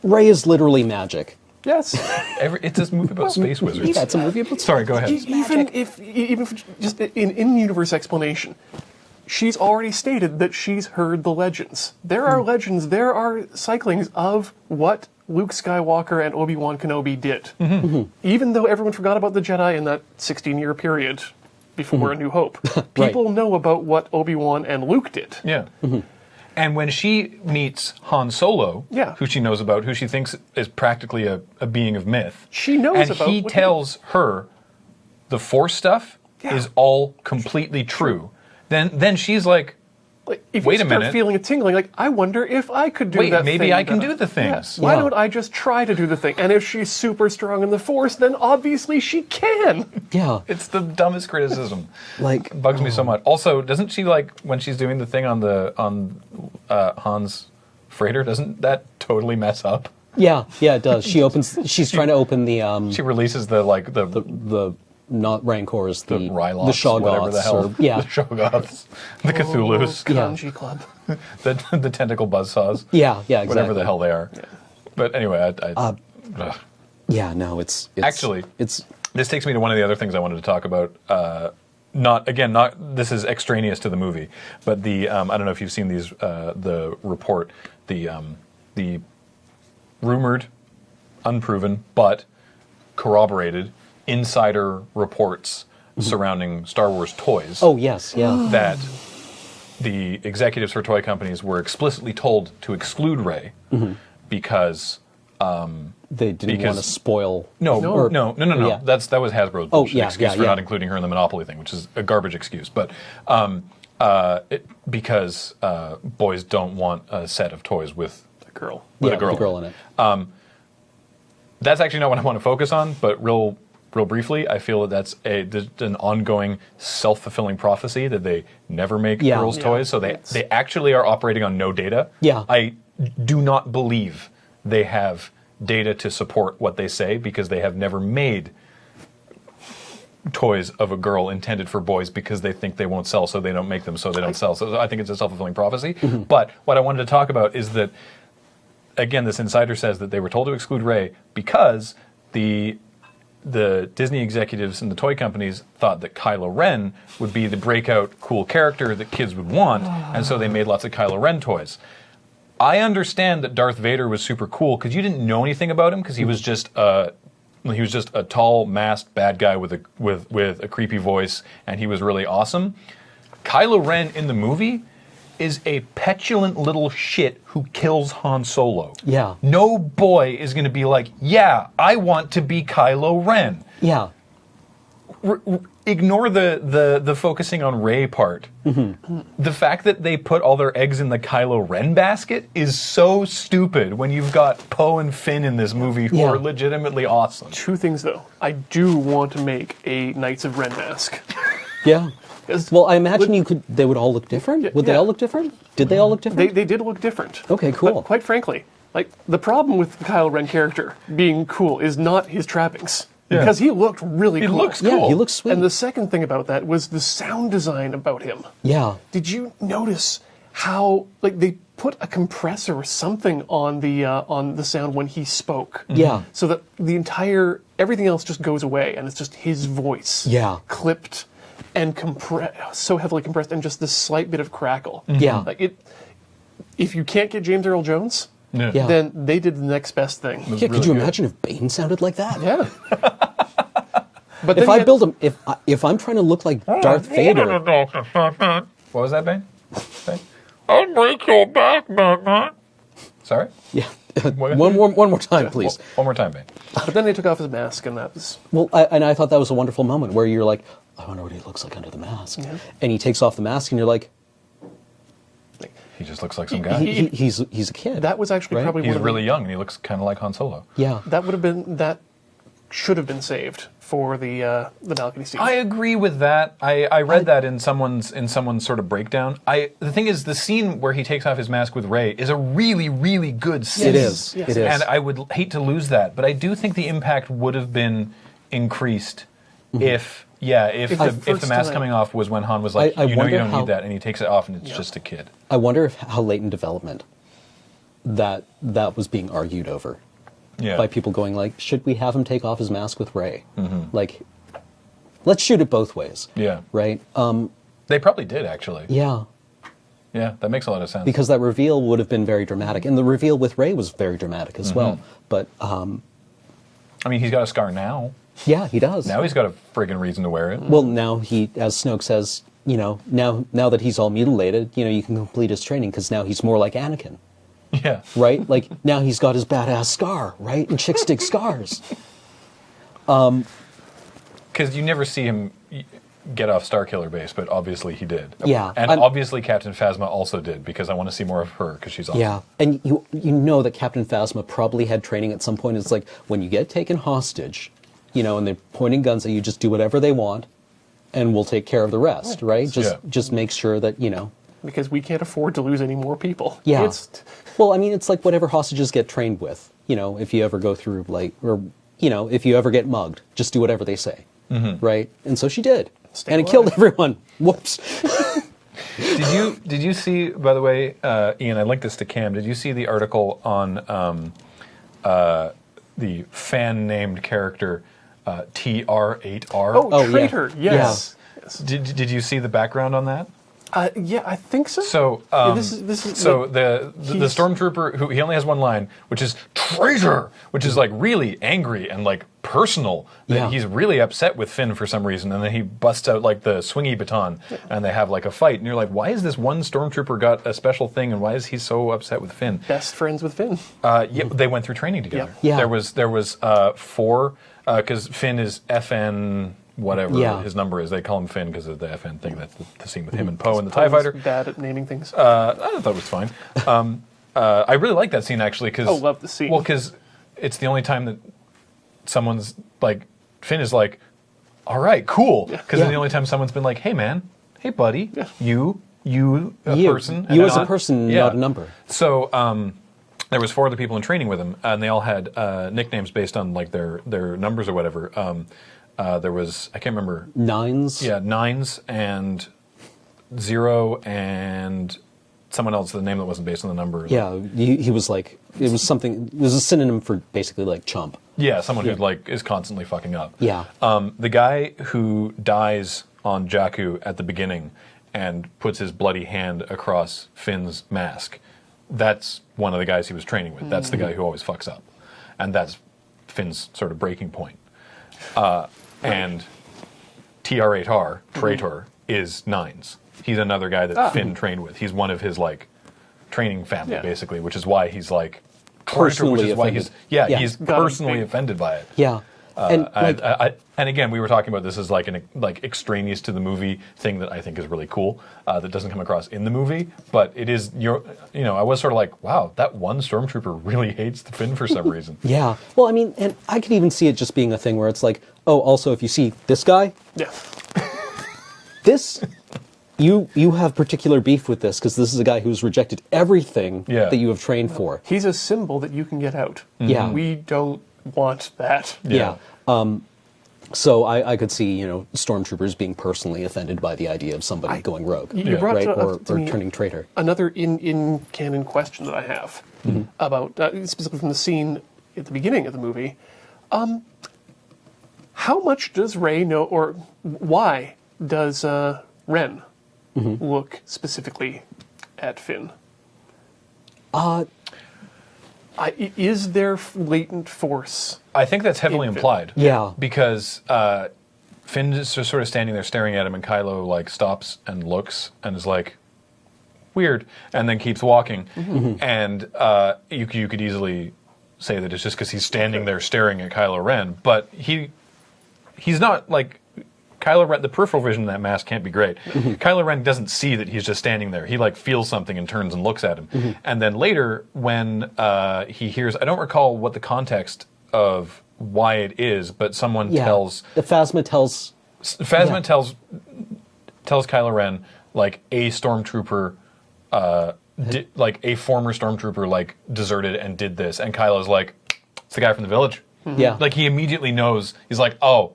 Rey is literally magic. Yes. It's this movie about space wizards. Yeah, it's a movie about Sorry, go ahead. Even if just in universe explanation, she's already stated that she's heard the legends. There are legends, there are cyclings of what Luke Skywalker and Obi-Wan Kenobi did. Even though everyone forgot about the Jedi in that 16-year period before A New Hope. People know about what Obi-Wan and Luke did. Yeah. And when she meets Han Solo, who she knows about, who she thinks is practically a being of myth, she knows and about he tells her the Force stuff is all completely true. Then she's like, if wait you a start minute. feeling a tingling, I wonder if I could do that thing. Maybe I can do the things. Why don't I just try to do the thing? And if she's super strong in the Force, then obviously she can. Yeah. It's the dumbest criticism. Like, Bugs me so much. Also, doesn't she when she's doing the thing on Han's freighter, doesn't that totally mess up? Yeah, it does. She's trying to open the She releases the not Rancors, the Ryloths, the Shoggoths, whatever the hell, the Shoggoths, the Cthulhus, Kanji Club. the tentacle buzzsaws. Yeah, exactly. Whatever the hell they are. But anyway, Yeah, no, it's Actually, it's this takes me to one of the other things I wanted to talk about. Not this is extraneous to the movie, but the I don't know if you've seen these the report, the rumored, unproven but corroborated insider reports surrounding Star Wars toys. Oh yes, yeah. That the executives for toy companies were explicitly told to exclude Rey because They didn't want to spoil. no. Yeah. That was Hasbro's bullshit yeah, excuse yeah, for yeah. not including her in the Monopoly thing, which is a garbage excuse. But because boys don't want a set of toys with A girl. with Yeah, a girl, the girl in it. That's actually not what I want to focus on. But real briefly, I feel that there's an ongoing self-fulfilling prophecy that they never make Yeah. girls' Yeah. toys, so they actually are operating on no data. Yeah. I do not believe they have data to support what they say because they have never made toys of a girl intended for boys because they think they won't sell, so they don't make them, so they don't sell. So I think it's a self-fulfilling prophecy. But what I wanted to talk about is that, again, this insider says that they were told to exclude Rey because the Disney executives and the toy companies thought that Kylo Ren would be the breakout cool character that kids would want, and so they made lots of Kylo Ren toys. I understand that Darth Vader was super cool because you didn't know anything about him because he was just a tall, masked bad guy with a creepy voice, and he was really awesome. Kylo Ren in the movie is a petulant little shit who kills Han Solo. Yeah. No boy is going to be like, yeah, I want to be Kylo Ren. Yeah. Ignore the focusing on Rey part. The fact that they put all their eggs in the Kylo Ren basket is so stupid when you've got Poe and Finn in this movie who Yeah. are legitimately awesome. Two things, though. I do want to make a Knights of Ren mask. Yeah. 'Cause Well, I imagine they would all look different. Would they yeah. all look different? Did they all look different? They did look different. Okay, cool. But quite frankly, like the problem with the Kylo Ren character being cool is not his trappings. Yeah. Because he looked really cool. looks yeah, cool. he looks sweet. And the second thing about that was the sound design about him. yeah. Did you notice how they put a compressor or something on the sound when he spoke? Yeah. So that everything else just goes away and it's just his voice. Yeah. Clipped and so heavily compressed and just this slight bit of crackle. Yeah. If you can't get James Earl Jones, Yeah. then they did the next best thing. Yeah, could really you good. imagine if Bane sounded like that? Yeah. But If then I you had- build him, if I'm trying to look like Darth Vader, What was that, Bane? Bane? I'll break your back, Batman. Sorry? yeah, one more time, please. One more time, Bane. But then they took off his mask, and that was Well, I thought that was a wonderful moment where you're like, I wonder what he looks like under the mask, and he takes off the mask, and you're like, He just looks like some guy. he's a kid. that was actually Right? probably He's one of really young, and he looks kind of like Han Solo. yeah. that should have been saved for the balcony scene. I agree with that. I read that in someone's sort of breakdown. The thing is, the scene where he takes off his mask with Rey is a really, really good scene. It is. Yes. It is. And I would hate to lose that, but I do think the impact would have been increased if the mask time. coming off was when Han was like, I you wonder don't how- need that, and he takes it off, and it's just a kid. I wonder how late in development that was being argued over. Yeah. By people going like, should we have him take off his mask with Rey? Like, let's shoot it both ways. Yeah. Right? They probably did, actually. Yeah. Yeah, that makes a lot of sense. Because that reveal would have been very dramatic. And the reveal with Rey was very dramatic as well. But, I mean, he's got a scar now. yeah, he does. Now he's got a friggin' reason to wear it. Well, now he, as Snoke says, now that he's all mutilated, you can complete his training because now he's more like Anakin. Yeah. Right? Like, now he's got his badass scar, right? And chicks dig scars. Because you never see him get off Starkiller Base, but obviously he did. Yeah, And I'm- obviously Captain Phasma also did, because I want to see more of her, because she's awesome. Yeah, and you know that Captain Phasma probably had training at some point. It's like, when you get taken hostage, and they're pointing guns at you, just do whatever they want, and we'll take care of the rest, right? Just make sure that, because we can't afford to lose any more people. Yeah. Well, I mean, it's like whatever hostages get trained with. If you ever go through, if you ever get mugged, just do whatever they say, right? And so she did. Stay And it alive. killed everyone. Whoops. Did you see, by the way, Ian, I linked this to Cam, did you see the article on the fan named character TR8R. Oh, yeah. traitor. Yes. Yes. Did you see the background on that? Yeah, I think so. So, Yeah, this is so like, the he's- stormtrooper who he only has one line, which is traitor, which is like really angry and like personal. That Yeah. he's really upset with Finn for some reason, and then he busts out like the swingy baton, and they have like a fight. And you're like, why is this one stormtrooper got a special thing, and why is he so upset with Finn? best friends with Finn. Yeah, they went through training together. Yeah. There was 4 because Finn is FN. Whatever Yeah. his number is, they call him Finn because of the FN thing. That's the scene with him and Poe and the TIE Fighter. Bad at naming things. I thought it was fine. I really like that scene actually because love the scene. Well, because it's the only time that someone's like Finn is like, all right, cool. Because it's the only time someone's been like, hey man, hey buddy, you a person, You and as a not- person, yeah. not a number. So there was 4 other people in training with him, and they all had nicknames based on like their numbers or whatever. There was I can't remember. 9s. Yeah, 9s and 0 and someone else, the name that wasn't based on the number. Yeah, he was like, it was something, it was a synonym for basically like chump. Yeah, someone who like is constantly fucking up. Yeah. The guy who dies on Jakku at the beginning and puts his bloody hand across Finn's mask, that's one of the guys he was training with. That's the guy who always fucks up. And that's Finn's sort of breaking point. And TR8R, traitor, is 9s. He's another guy that Finn trained with. He's one of his like training family, Yeah. basically, which is why he's like Personally which is why offended. he's Yeah. he's Got him personally big. offended by it. Yeah. And like, And again, we were talking about this as like an like extraneous to the movie thing that I think is really cool. That doesn't come across in the movie, but it is I was sort of like, wow, that one stormtrooper really hates the Finn for some reason. yeah. Well, I mean, and I could even see it just being a thing where it's like, oh, also, if you see this guy, Yeah. this, you have particular beef with this because this is a guy who's rejected everything Yeah. that you have trained for. He's a symbol that you can get out. Yeah. We don't want that. Yeah. So I could see, stormtroopers being personally offended by the idea of somebody going rogue, You brought right, to- or to me turning traitor. Another in canon question that I have about specifically from the scene at the beginning of the movie. How much does Rey know, or why does Ren look specifically at Finn? Is there latent force? I think that's heavily In Finn. implied. Yeah. Because Finn is just sort of standing there staring at him, and Kylo like stops and looks and is like, weird, and then keeps walking. And you could easily say that it's just because he's standing there staring at Kylo Ren, but he's not like Kylo Ren. The peripheral vision in that mask can't be great. Kylo Ren doesn't see that he's just standing there. He like feels something and turns and looks at him. And then later, when he hears, I don't recall what the context of why it is, but someone tells The Phasma tells. Phasma tells Kylo Ren like a stormtrooper, like a former stormtrooper, like deserted and did this, and Kylo's like, it's the guy from the village. Yeah. Like he immediately knows. He's like, oh,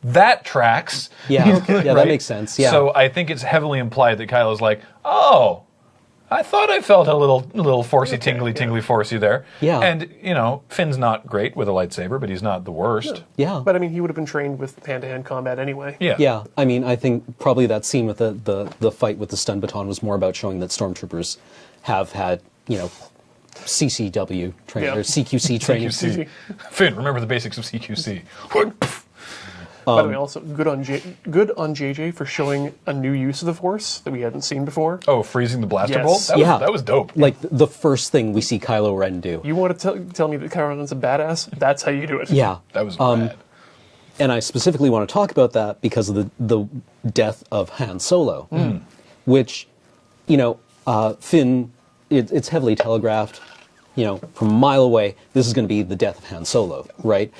that tracks. Yeah. Yeah, that Right? makes sense. Yeah. So I think it's heavily implied that Kylo's like, oh, I thought I felt a little forcey, tingly forcey there. Yeah. And Finn's not great with a lightsaber, but he's not the worst. yeah. But I mean, he would have been trained with hand-to-hand combat anyway. Yeah. Yeah, I mean, I think probably that scene with the fight with the stun baton was more about showing that stormtroopers have had, CCW training, Yeah. or CQC training. CQC. Finn, remember the basics of CQC. By the way, also good on JJ for showing a new use of the Force that we hadn't seen before. Oh, freezing the blaster Yes. bolt? That was dope. Like the first thing we see Kylo Ren do. You want to tell me that Kylo Ren's a badass? That's how you do it. Yeah. That was rad. And I specifically want to talk about that because of the death of Han Solo, which, Finn, it's heavily telegraphed, from a mile away, this is going to be the death of Han Solo, right?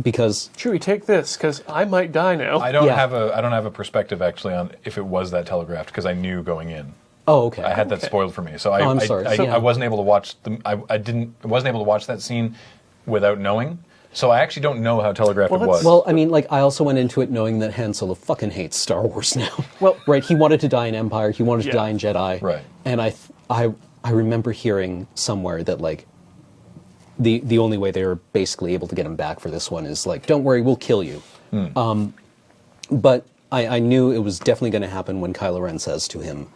Because Chewie, take this, because I might die now. I don't Yeah. have a perspective actually on if it was that telegraphed because I knew going in. oh, okay, I had that spoiled for me, so I'm sorry. I wasn't able to watch I wasn't able to watch that scene without knowing. So I actually don't know how telegraphed it was. Well, I mean, like, I also went into it knowing that Han Solo fucking hates Star Wars now. Well- right, he wanted to die in Empire, he wanted to Yeah. die in Jedi. Right. And I remember hearing somewhere that, like, the only way they were basically able to get him back for this one is like, don't worry, we'll kill you. But I knew it was definitely going to happen when Kylo Ren says to him,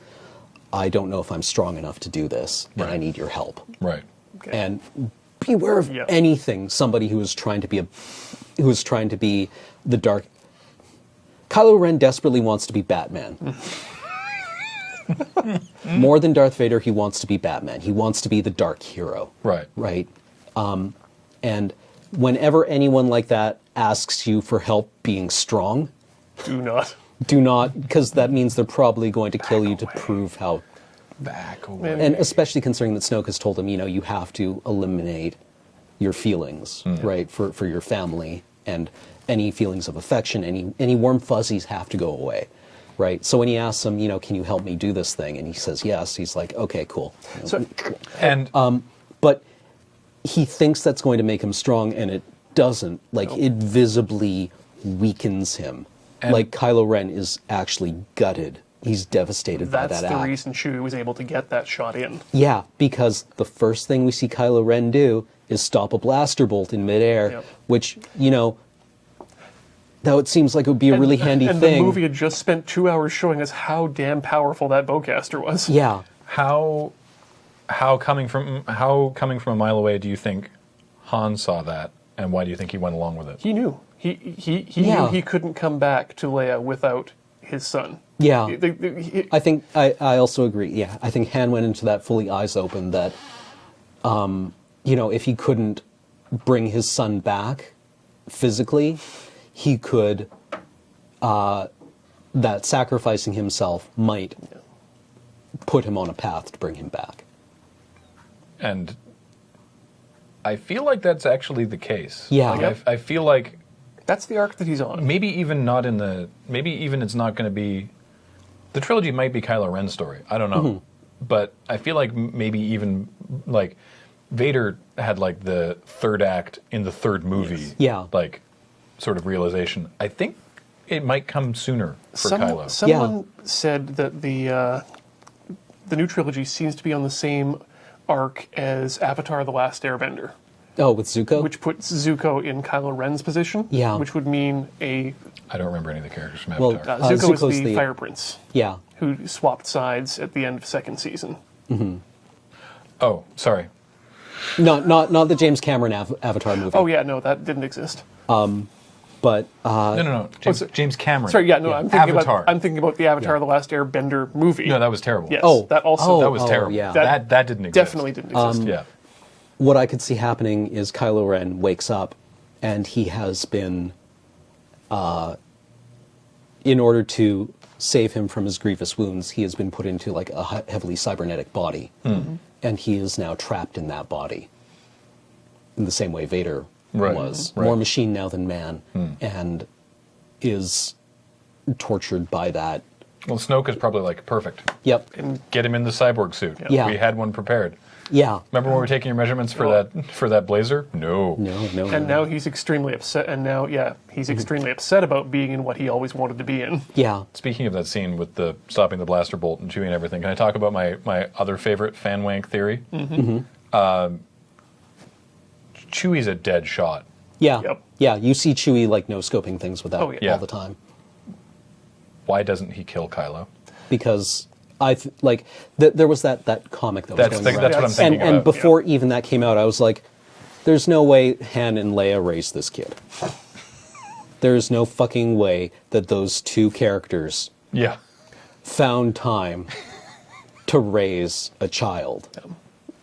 I don't know if I'm strong enough to do this, and I need your help. Right. Okay. And beware of anything somebody who is trying to be the dark. Kylo Ren desperately wants to be Batman. More than Darth Vader, he wants to be Batman. He wants to be the dark hero. Right. Right. And whenever anyone like that asks you for help being strong, Do not. do not, because that means they're probably going to kill you to prove how. Back away. And especially considering that Snoke has told him, you have to eliminate your feelings, right, for your family, and any feelings of affection, any warm fuzzies have to go away, right? So when he asks him, can you help me do this thing, and he says yes, he's like, okay, cool. So, And But he thinks that's going to make him strong, and it doesn't. Like, it visibly weakens him. And- Like, Kylo Ren is actually gutted. He's devastated by that's that the act. reason Chewie was able to get that shot in. Yeah, because the first thing we see Kylo Ren do is stop a blaster bolt in midair, Yep. which, though it seems like it would be a really handy and thing. the movie had just spent 2 hours showing us how damn powerful that bowcaster was. Yeah. how coming from a mile away do you think Han saw that, and why do you think he went along with it? He knew. He Yeah. knew he couldn't come back to Leia without his son. Yeah. He- I think I also agree. Yeah, I think Han went into that fully eyes open that, if he couldn't bring his son back physically, he could, that sacrificing himself might put him on a path to bring him back. And I feel like that's actually the case. Yeah. Like, I feel like that's the arc that he's on. maybe even it's not going to be, the trilogy might be Kylo Ren's story. I don't know. But I feel like maybe even like Vader had like the third act in the third movie. Yeah. Like sort of realization. I think it might come sooner for Kylo. Someone said that the new trilogy seems to be on the same arc as Avatar: The Last Airbender, Oh, with Zuko? which puts Zuko in Kylo Ren's position. Yeah. Which would mean I don't remember any of the characters from Well, Avatar. Zuko is Zuko's the the- Fire Prince yeah. who swapped sides at the end of second season. Oh, sorry. Not the James Cameron Avatar movie. Oh yeah, no, that didn't exist. But No. James Cameron. Sorry, yeah, no, Avatar. I'm thinking about the Avatar: The Last Airbender movie. No, that was terrible. Yes, Oh. that also That was terrible. yeah. That didn't exist. definitely didn't exist. Yeah. what I could see happening is Kylo Ren wakes up and he has been, in order to save him from his grievous wounds, he has been put into like a heavily cybernetic body. And he is now trapped in that body. In the same way Vader Right. was. Right. More machine now than man. And is tortured by that. Well, Snoke is probably like, perfect. Yep. Get him in the cyborg suit. Yeah. We had one prepared. Yeah. Remember when we were taking your measurements for that blazer? No. No. And now he's extremely upset. And now, he's extremely upset about being in what he always wanted to be in. Yeah. Speaking of that scene with the stopping the blaster bolt and Chewie and everything, can I talk about my other favorite fan wank theory? Chewie's a dead shot. Yeah. Yep. Yeah. You see Chewie like no-scoping things with that Oh, yeah. all the time. Why doesn't he kill Kylo? Because there was that comic that was going around. That's what I'm thinking and about. before even that came out, I was like, there's no way Han and Leia raised this kid. There's no fucking way that those two characters Yeah. found time to raise a child.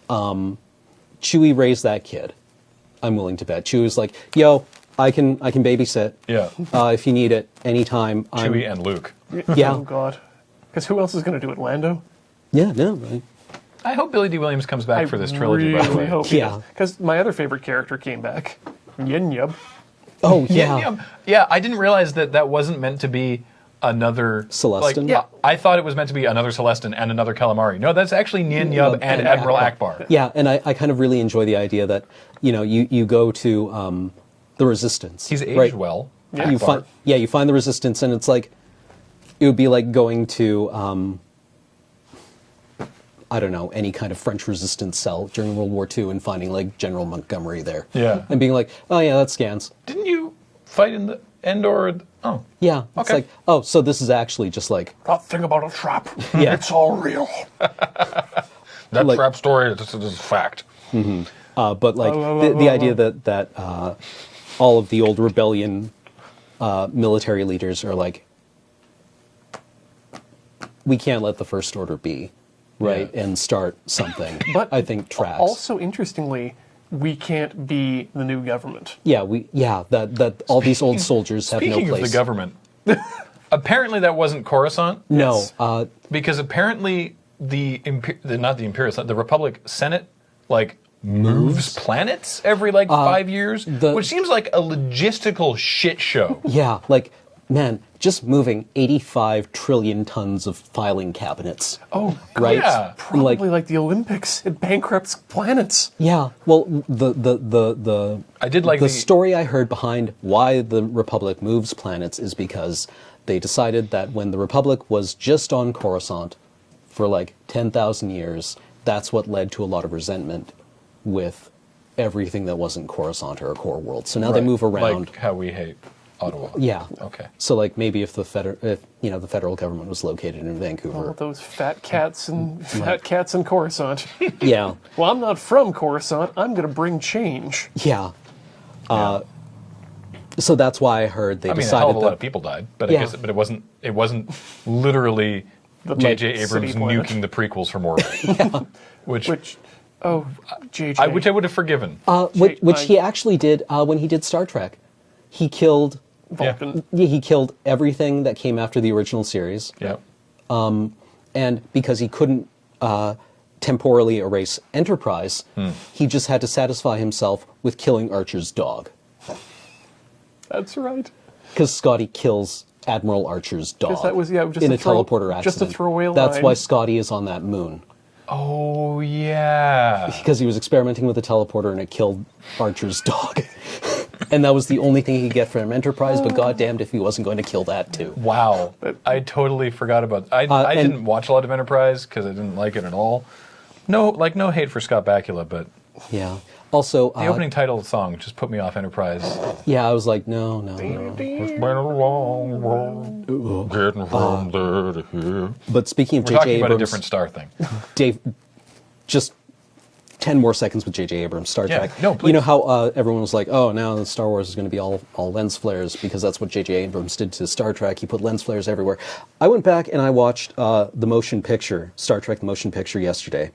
Chewie raised that kid. I'm willing to bet. Chewie's like, yo, I can babysit. Yeah. If you need it, anytime. Chewie and Luke. Yeah. Oh, God. Because who else is going to do it? Lando? Yeah, no. Right. I hope Billy D. Williams comes back for this trilogy, really by the way. hope Yeah. Because my other favorite character came back. Yin Yub. Oh, yeah. Yeah, I didn't realize that wasn't meant to be another Celestin? Like, I thought it was meant to be another Celestin and another calamari. No, that's actually Nien Yub and Admiral Akbar. Yeah, and I kind of really enjoy the idea that, you go to the Resistance. He's aged right? well. Yeah. You Akbar. find the Resistance, and it's like, it would be like going to, I don't know, any kind of French resistance cell during World War II and finding like General Montgomery there. Yeah. And being like, oh yeah, that scans. Didn't you fight in the Endor? Oh. Yeah. It's Okay. like, oh, so this is actually just like, That thing about a trap. Yeah. It's all real. That Like- trap story this is fact. but like the idea that all of the old rebellion military leaders are like, we can't let the First Order be, right, Yeah. and start something. But I think tracks. Also, interestingly, we can't be the new government. that all these old soldiers have no Speaking place. of the government, apparently that wasn't Coruscant. No, Yes. Because apparently not the Imperial Senate, the Republic Senate, like moves planets every 5 years, which seems like a logistical shit show. yeah, like, man, just moving 85 trillion tons of filing cabinets. Oh, right? yeah. Probably like the Olympics. It bankrupts planets. Yeah, well, the I did like the story I heard behind why the Republic moves planets is because they decided that when the Republic was just on Coruscant for like 10,000 years, that's what led to a lot of resentment with everything that wasn't Coruscant or a core world. So now they Right. move around. Like how we hate Ottawa. Yeah. Okay. So like maybe if the federal government was located in All Vancouver. those fat cats and Coruscant. Yeah. Well, I'm not from Coruscant. I'm going to bring change. Yeah. So that's why I heard they I mean, a decided hell of a lot that of people died, but Yeah. I guess, but it wasn't literally J.J. city Abrams planet. nuking the prequels from orbit, which JJ. I would have forgiven. which he actually did when he did Star Trek. He killed Vulcan. he killed everything that came after the original series. Yeah. And because he couldn't temporally erase Enterprise, he just had to satisfy himself with killing Archer's dog. That's right. Because Scotty kills Admiral Archer's dog Because that was just in a throw- teleporter accident. just a throwaway That's line. why Scotty is on that moon. Oh yeah. Because he was experimenting with the teleporter and it killed Archer's dog. And that was the only thing he could get from Enterprise, but goddamned if he wasn't going to kill that too. Wow. I totally forgot about. I and- didn't watch a lot of Enterprise because I didn't like it at all. No hate for Scott Bakula, but Yeah. Also, the opening title song just put me off Enterprise. yeah, I was like, no. It's been a long road getting from there to here. But speaking of We're J.J. talking about a Abrams, different Star thing. Dave, just 10 more seconds with J.J. Abrams, Star Yeah, Trek. no, please. You know how everyone was like, oh, now the Star Wars is going to be all lens flares because that's what J.J. Abrams did to Star Trek. He put lens flares everywhere. I went back and I watched the motion picture, Star Trek the motion picture yesterday,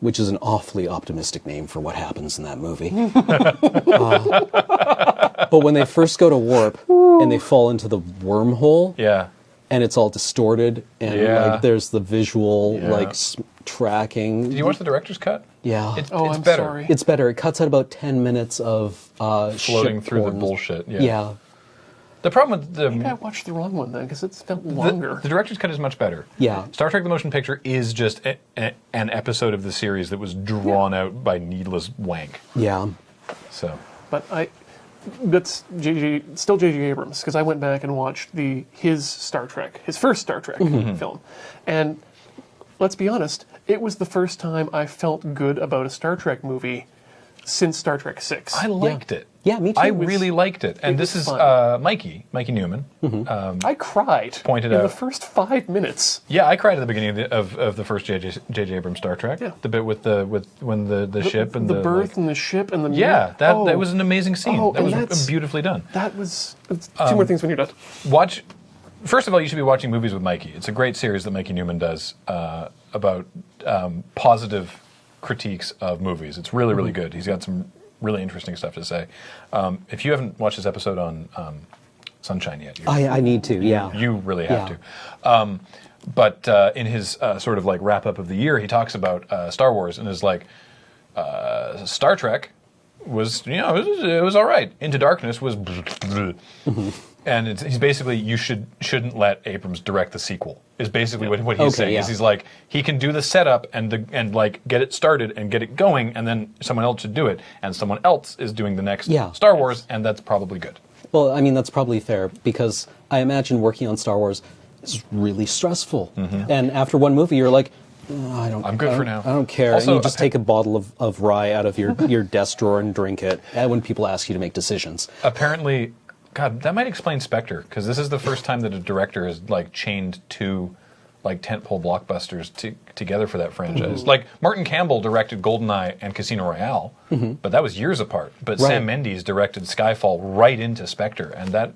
which is an awfully optimistic name for what happens in that movie. But when they first go to warp and they fall into the wormhole, Yeah. and it's all distorted, and Yeah. like there's the visual Yeah. like tracking. Did you watch the director's cut? Yeah. It's I'm better. sorry. It's better. It cuts out about 10 minutes of Floating ship through the porn. bullshit. Yeah. Yeah. The problem with Maybe I watched the wrong one then, because it's felt longer. the director's cut is much better. Yeah. Star Trek: The Motion Picture is just an episode of the series that was drawn out by needless wank. Yeah. So But that's still J.J. Abrams, because I went back and watched his Star Trek, his first Star Trek film. And let's be honest, it was the first time I felt good about a Star Trek movie since Star Trek 6. I liked it. Yeah, me too. I It was- really liked it. And it this was is fun. Mikey Newman. I cried Pointed in out- the first 5 minutes. Yeah, I cried at the beginning of the first J.J. Abrams Star Trek. Yeah. The bit with when the ship and the the birth like- and the ship and the yeah, that was an amazing scene. Oh, that and was that's- beautifully done. That was two more things when you're done. Watch. First of all, you should be watching movies with Mikey. It's a great series that Mikey Newman does about positive critiques of movies. It's really, really good. He's got some really interesting stuff to say. If you haven't watched this episode on Sunshine yet, I need to, yeah. you really have Yeah. to. But in his sort of like wrap up of the year, he talks about Star Wars and is like, Star Trek was, it was all right. Into Darkness was, and he's basically you shouldn't let Abrams direct the sequel. Is basically what he's Okay, saying. yeah. Is he's like he can do the setup and like get it started and get it going, and then someone else should do it, and someone else is doing the next Yeah. Star Wars, and that's probably good. Well, I mean, that's probably fair because I imagine working on Star Wars is really stressful. And after one movie, you're like, I'm good for now. I don't care. Also, you just take a bottle of rye out of your desk drawer and drink it when people ask you to make decisions. Apparently, God, that might explain Spectre, because this is the first time that a director has like chained two like tentpole blockbusters together for that franchise. Like Martin Campbell directed GoldenEye and Casino Royale, but that was years apart. But Right. Sam Mendes directed Skyfall right into Spectre, and that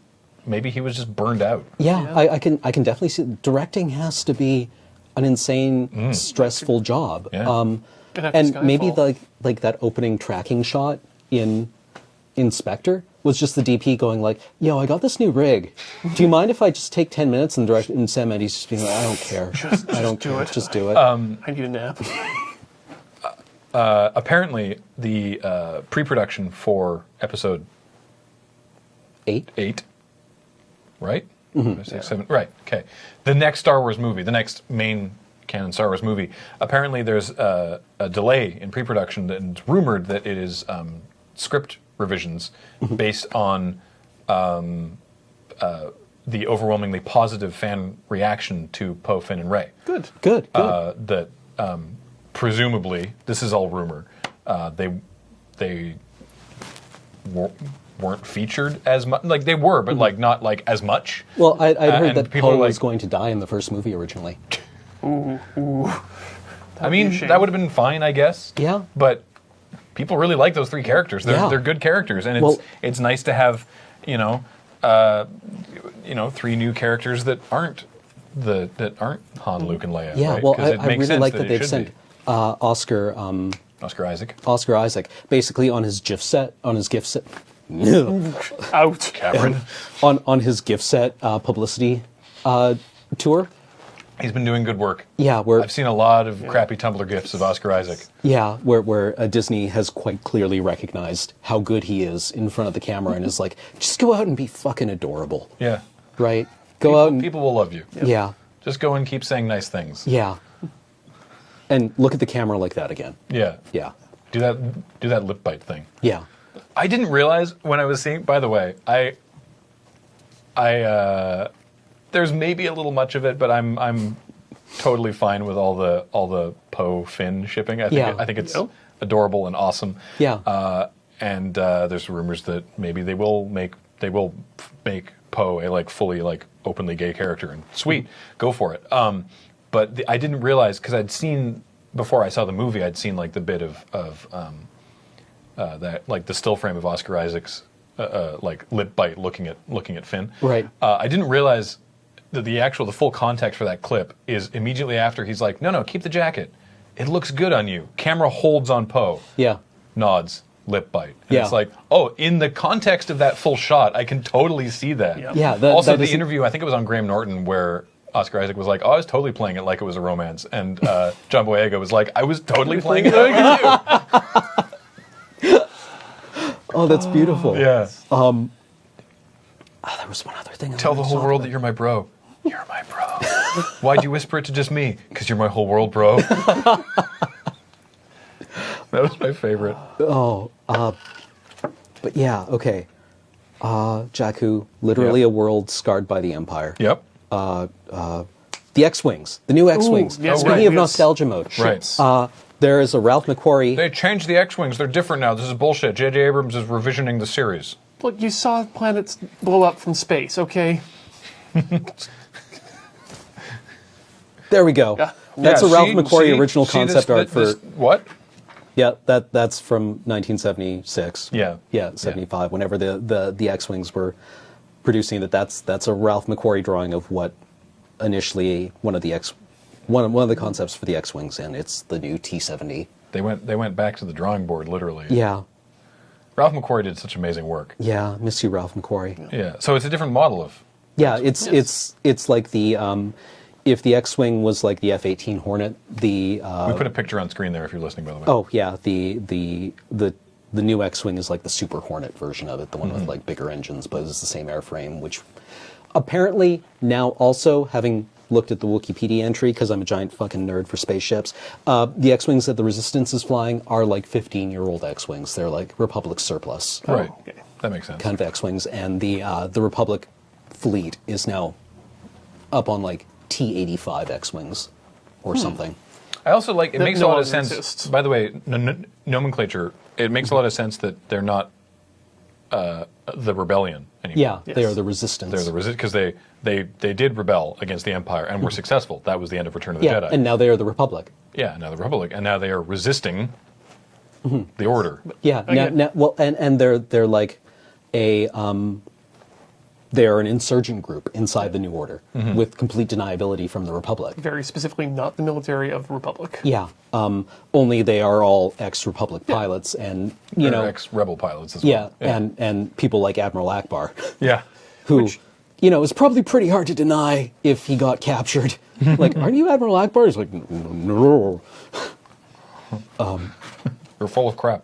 maybe he was just burned out. Yeah, I can definitely see directing has to be an insane, stressful job. Yeah. And after And maybe Skyfall. like that opening tracking shot in Spectre was just the DP going like, "Yo, I got this new rig. Do you mind if I just take 10 minutes?" And Sam Mendes just being like, "I don't care. I don't do care. it. Just do it." I need a nap. Apparently, the pre-production for episode 8. Right? 6, 7, right, okay. The next Star Wars movie, the next main canon Star Wars movie, apparently there's a delay in pre-production, and it's rumored that it is script revisions based on the overwhelmingly positive fan reaction to Poe, Finn, and Rey. Good. Good. That presumably, this is all rumor, they weren't featured as much. Like they were, but like not like as much. Well, I'd heard and that people Poe are like- was going to die in the first movie originally. I mean, that would have been fine, I guess. Yeah. But people really like those three characters. They're good characters, and it's nice to have three new characters that aren't Han, Luke, and Leia. Yeah, right? well, 'Cause it I makes really sense like that it they've should sent be. Oscar Oscar Isaac, basically on his gift set, Out. Cameron. on his gift set publicity tour. He's been doing good work. Yeah, where I've seen a lot of crappy Tumblr gifs of Oscar Isaac. where Disney has quite clearly recognized how good he is in front of the camera and is like, just go out and be fucking adorable, Yeah. right? Go out and People will love you. yeah, Just go and keep saying nice things. yeah, and look at the camera like that again. Yeah. Yeah, Do that lip bite thing. yeah. I didn't realize when I was seeing. By the way, there's maybe a little much of it, but I'm totally fine with all the Poe Finn shipping. I think it's adorable and awesome. Yeah. And there's rumors that maybe they will make Poe a like fully like openly gay character, and sweet, go for it. But I didn't realize, because I'd seen before I saw the movie, I'd seen like the bit of that, like the still frame of Oscar Isaac's like lip bite looking at Finn. Right. I didn't realize that the full context for that clip is immediately after he's like, no, keep the jacket. It looks good on you. Camera holds on Poe. Yeah. Nods. Lip bite. And Yeah. it's like, oh, in the context of that full shot, I can totally see that. Yeah. Yeah, Also, that the is- interview, I think it was on Graham Norton, where Oscar Isaac was like, oh, I was totally playing it like it was a romance. And John Boyega was like, I was totally playing it like you. Oh, that's beautiful. Yeah. Oh, there was one other thing. Tell the whole world that you're my bro. You're my bro. Why'd you whisper it to just me? Because you're my whole world, bro. That was my favorite. But yeah, okay. Jakku, literally a world scarred by the Empire. Yep. The X-Wings, the new X-Wings. yes, Speaking right, of yes. nostalgia mode. Right. There is a Ralph McQuarrie. They changed the X-Wings. They're different now. This is bullshit. J.J. Abrams is revisioning the series. Look, you saw planets blow up from space, okay? There we go. Yeah. That's Yeah, a Ralph see- McQuarrie see- original see concept art for. what? Yeah, that's from 1976. Yeah. Yeah, 75. Whenever the X-Wings were producing that's a Ralph McQuarrie drawing of what initially one of the concepts for the X-Wings, and it's the new T-70. They went back to the drawing board, literally. Yeah. Ralph McQuarrie did such amazing work. Yeah, miss you, Ralph McQuarrie. Yeah. So it's a different model of. Yeah, it's like the if the X-Wing was like the F-18 Hornet, We put a picture on screen there if you're listening, by the way. oh yeah, the new X-Wing is like the Super Hornet version of it, the one with like bigger engines, but it's the same airframe, which apparently now also, having looked at the Wikipedia entry, because I'm a giant fucking nerd for spaceships, the X-Wings that the Resistance is flying are like 15-year-old X-Wings. They're like Republic surplus Right. okay. That makes sense. kind of X-Wings, and the Republic fleet is now up on like T-85 X-Wings or something. I also like it That makes no a lot of longer sense. exists. By the way, nomenclature. It makes a lot of sense that they're not the rebellion anymore. Yeah, Yes. they are the resistance. They're the because they did rebel against the Empire and were successful. That was the end of Return of the yeah, Jedi. and now they are the Republic. Yeah, now the Republic, and now they are resisting the Order. Yeah, Again. well, and they're like a they are an insurgent group inside the New Order with complete deniability from the Republic. Very specifically, not the military of the Republic. Yeah, only they are all ex-Republic pilots, and you know, ex-rebel pilots as yeah, well. and people like Admiral Akbar, Yeah. who, you know, is probably pretty hard to deny if he got captured. Like, aren't you Admiral Akbar? He's like, no. You're full of crap.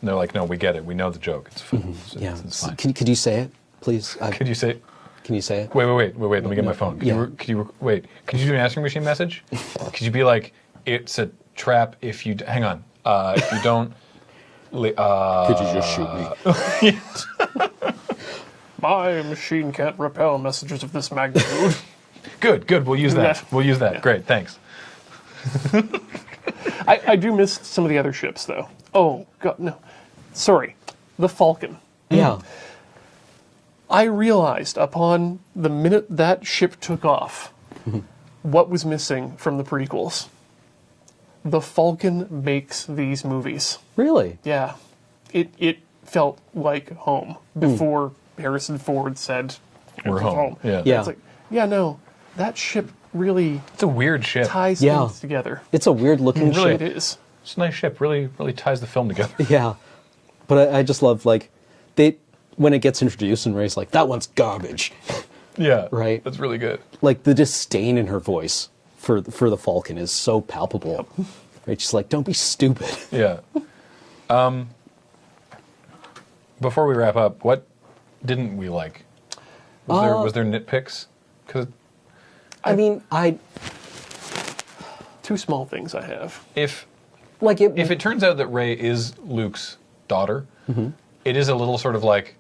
And they're like, no, we get it. We know the joke. It's fine. Yeah, It's fine. could you say it, please? Could you say? Can you say it? Wait. Let me get my phone. Could Yeah. wait? Could you do an answering machine message? Could you be like, it's a trap if you hang on. If you don't. Could you just shoot me? My machine can't repel messages of this magnitude. Good. We'll use that. Yeah. We'll use that. Yeah. Great. Thanks. I do miss some of the other ships, though. Oh, God, no. Sorry. The Falcon. Yeah. I realized upon the minute that ship took off what was missing from the prequels. The Falcon makes these movies. Really? Yeah. It felt like home before Harrison Ford said, We're "It's home." Yeah. Yeah. It's like, yeah, no, that ship really It's a weird ship. ties Yeah. things together. It's a weird looking Really? ship. It is. It's a nice ship. Really ties the film together. Yeah, but I just love like when it gets introduced and Ray's like, that one's garbage. Yeah. Right. That's really good. Like the disdain in her voice for the Falcon is so palpable. Right? She's like, don't be stupid. Yeah. Before we wrap up, what didn't we like? Was there nitpicks? Because I mean, Two small things I have. if like it. it turns out that Rey is Luke's daughter, it is a little sort of like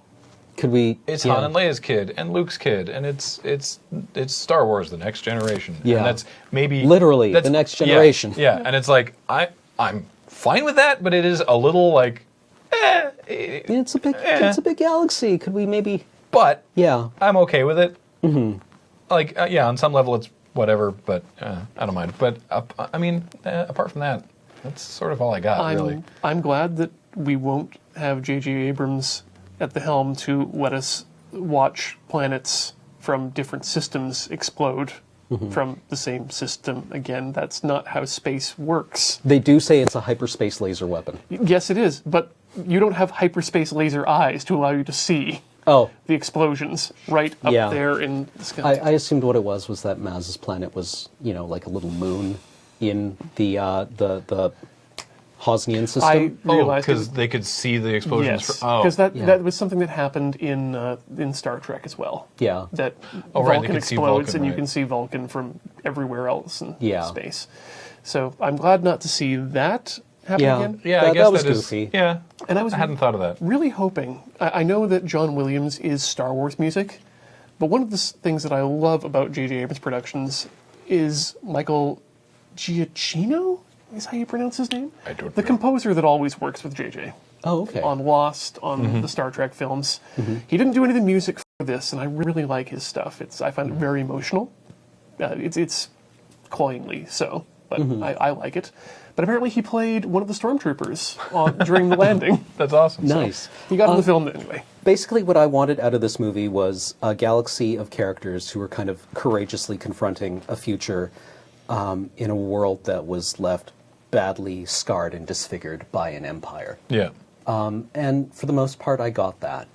Could we? it's yeah. Han and Leia's kid and Luke's kid, and it's Star Wars, the next generation. Yeah. And that's maybe Literally, that's- the next yeah, generation. Yeah, and it's like I'm fine with that, but it is a little like, It's a big galaxy. Could we maybe? but Yeah. I'm okay with it. Like, yeah, on some level it's whatever, but I don't mind. But I mean, apart from that, that's sort of all I got, really. I'm glad that we won't have J.J. Abrams at the helm to let us watch planets from different systems explode from the same system again. That's not how space works. They do say it's a hyperspace laser weapon. Yes, it is, but you don't have hyperspace laser eyes to allow you to see Oh, the explosions right up Yeah. there in the sky. I assumed what it was that Maz's planet was, you know, like a little moon in the Hosnian system. I realized because they could see the explosions. yes, Oh, because that Yeah. was something that happened in Star Trek as well. Yeah. That Oh, right, they Vulcan could see explodes Vulcan, and you right. can see Vulcan from everywhere else in Yeah. space. So I'm glad not to see that happen Yeah. again. yeah, I that guess was that is. goofy. Yeah, And I was hadn't thought of that. really hoping. I know that John Williams is Star Wars music, but one of the things that I love about J.J. Abrams Productions is Michael Giacchino? Is how you pronounce his name? I don't The know. composer that always works with J.J. Oh, okay. On Lost, on the Star Trek films. He didn't do any of the music for this, and I really like his stuff. I find it very emotional. It's cloyingly so, but I like it. But apparently he played one of the stormtroopers during the landing. That's awesome. Nice. He got in the film anyway. Basically, what I wanted out of this movie was a galaxy of characters who were kind of courageously confronting a future in a world that was left badly scarred and disfigured by an empire. Yeah. And for the most part, I got that.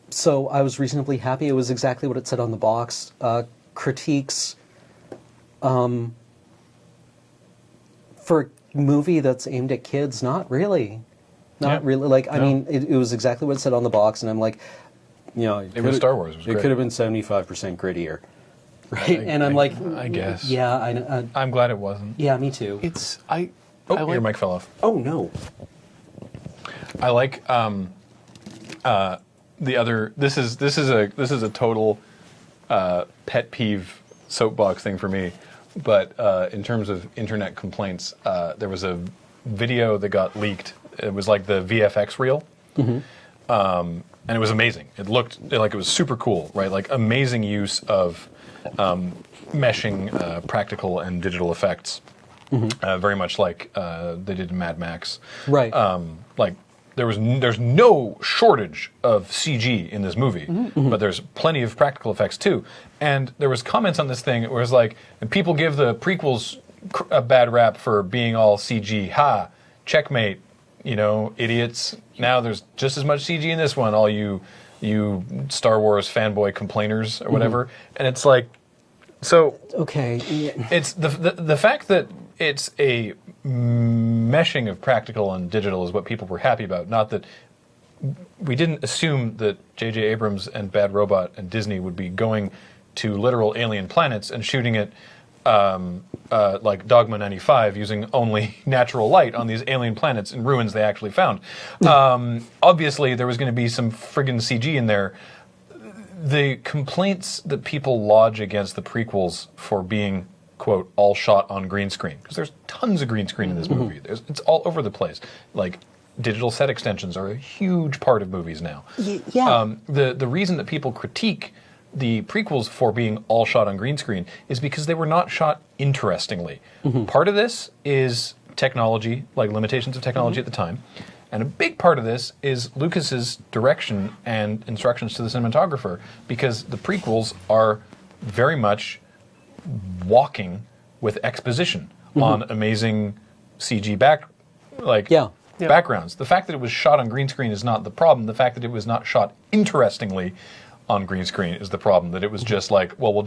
So I was reasonably happy. It was exactly what it said on the box. Critiques. For a movie that's aimed at kids, not really. Not Yeah. really. Like, I No. mean, it was exactly what it said on the box, and I'm like, you know, It was Star Wars. It was It great. could have been 75% grittier. Right? And I'm like, I guess. yeah, I I'm glad it wasn't. yeah, me too. I Oh, like, your mic fell off. Oh, no. I like the other. This is a total pet peeve soapbox thing for me, but in terms of internet complaints, there was a video that got leaked. It was like the VFX reel, and it was amazing. It looked like it was super cool, right? Like amazing use of meshing practical and digital effects, very much like they did in Mad Max. Right. Like there's no shortage of CG in this movie, but there's plenty of practical effects too. And there was comments on this thing where it was like, people give the prequels a bad rap for being all CG. Ha, checkmate, idiots. Now there's just as much CG in this one, all you Star Wars fanboy complainers or whatever. And it's like, so Okay. Yeah. it's the fact that it's a meshing of practical and digital is what people were happy about. Not that we didn't assume that J.J. Abrams and Bad Robot and Disney would be going to literal alien planets and shooting it like Dogma 95 using only natural light on these alien planets and ruins they actually found. Obviously, there was going to be some friggin' CG in there. The complaints that people lodge against the prequels for being, quote, all shot on green screen, because there's tons of green screen in this movie. It's all over the place. Like, digital set extensions are a huge part of movies now. Yeah. The reason that people critique the prequels for being all shot on green screen is because they were not shot interestingly. Part of this is technology, like limitations of technology at the time. And a big part of this is Lucas's direction and instructions to the cinematographer, because the prequels are very much walking with exposition on amazing CG backgrounds. The fact that it was shot on green screen is not the problem. The fact that it was not shot interestingly on green screen is the problem. That it was just like, well,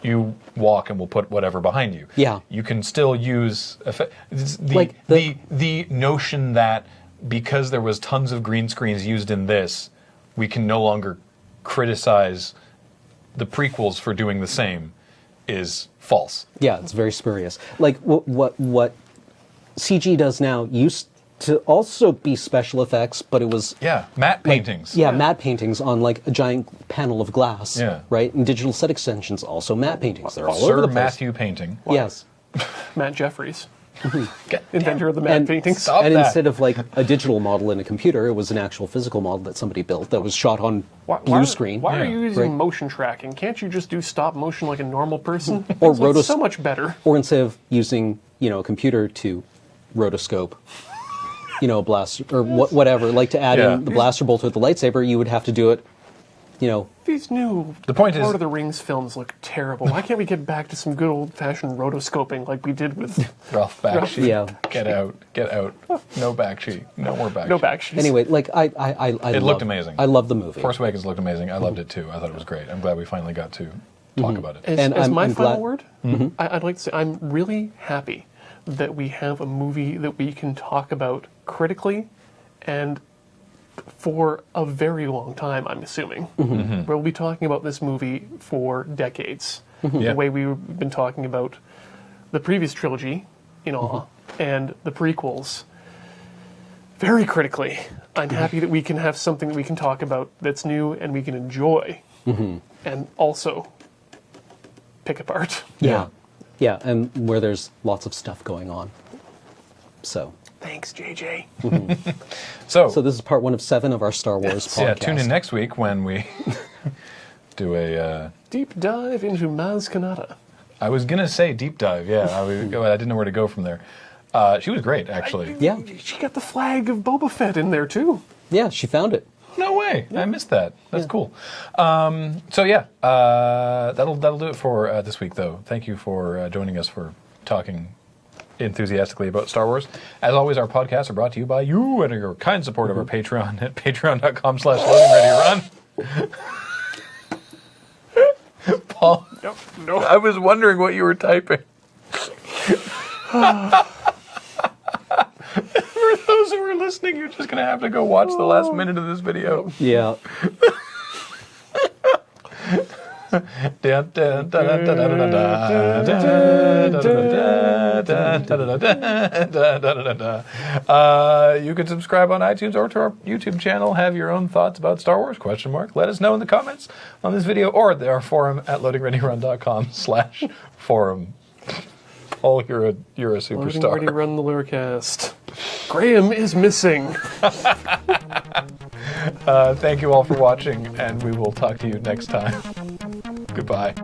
you walk and we'll put whatever behind you. Yeah. You can still use the notion that because there was tons of green screens used in this, we can no longer criticize the prequels for doing the same is false. Yeah, it's very spurious. Like what CG does now used to also be special effects, but it was matte paintings. matte paintings on like a giant panel of glass. Yeah. Right, and digital set extensions also matte paintings. They're all Sir over the place. Matthew painting. Yes. Matt Jeffries, inventor of the matte And- paintings. Stop And that. instead of like a digital model in a computer, it was an actual physical model that somebody built that was shot on blue screen. Why are Yeah. you using Right. motion tracking? Can't you just do stop motion like a normal person? Or It's like rotos- so much better. Or instead of using, a computer to rotoscope, a blaster or whatever, like to add Yeah. in the blaster bolt or the lightsaber, you would have to do it, These new The point is- Lord of the Rings films look terrible. Why can't we get back to some good old-fashioned rotoscoping like we did with Ralph Bakshi. Yeah. Get out. No Bakshi. No more Bakshi. no backsheets? Anyway, like I It looked amazing. I love the movie. Force Awakens looked amazing. I loved it too. I thought it was great. I'm glad we finally got to talk about it. As, And as I'm- my I'm final glad- word, I'd like to say I'm really happy that we have a movie that we can talk about critically and for a very long time, I'm assuming. We'll be talking about this movie for decades. Yeah. The way we've been talking about the previous trilogy in awe and the prequels very critically. I'm happy that we can have something that we can talk about that's new and we can enjoy and also pick apart. Yeah. Yeah, and where there's lots of stuff going on. So Thanks, JJ. So this is part 1 of 7 of our Star Wars podcast. yeah, tune in next week when we do a... Deep dive into Maz Kanata. I was going to say deep dive, yeah. I didn't know where to go from there. She was great, actually. Yeah. She got the flag of Boba Fett in there, too. Yeah, she found it. No way. I missed that. That's cool. So yeah, that'll do it for this week, though. Thank you for joining us for talking enthusiastically about Star Wars. As always, our podcasts are brought to you by you and your kind support of our Patreon at patreon.com/LoadingReadyRun. Paul, No. I was wondering what you were typing. For those who are listening, you're just going to have to go watch the last minute of this video. Yeah. You can subscribe on iTunes or to our YouTube channel. Have your own thoughts about Star Wars? ? Let us know in the comments on this video or at our forum at loadingreadyrun.com/forum. Oh, you're a superstar. Loading Ready Run the LRRcast. Graham is missing. Thank you all for watching, and we will talk to you next time. Goodbye.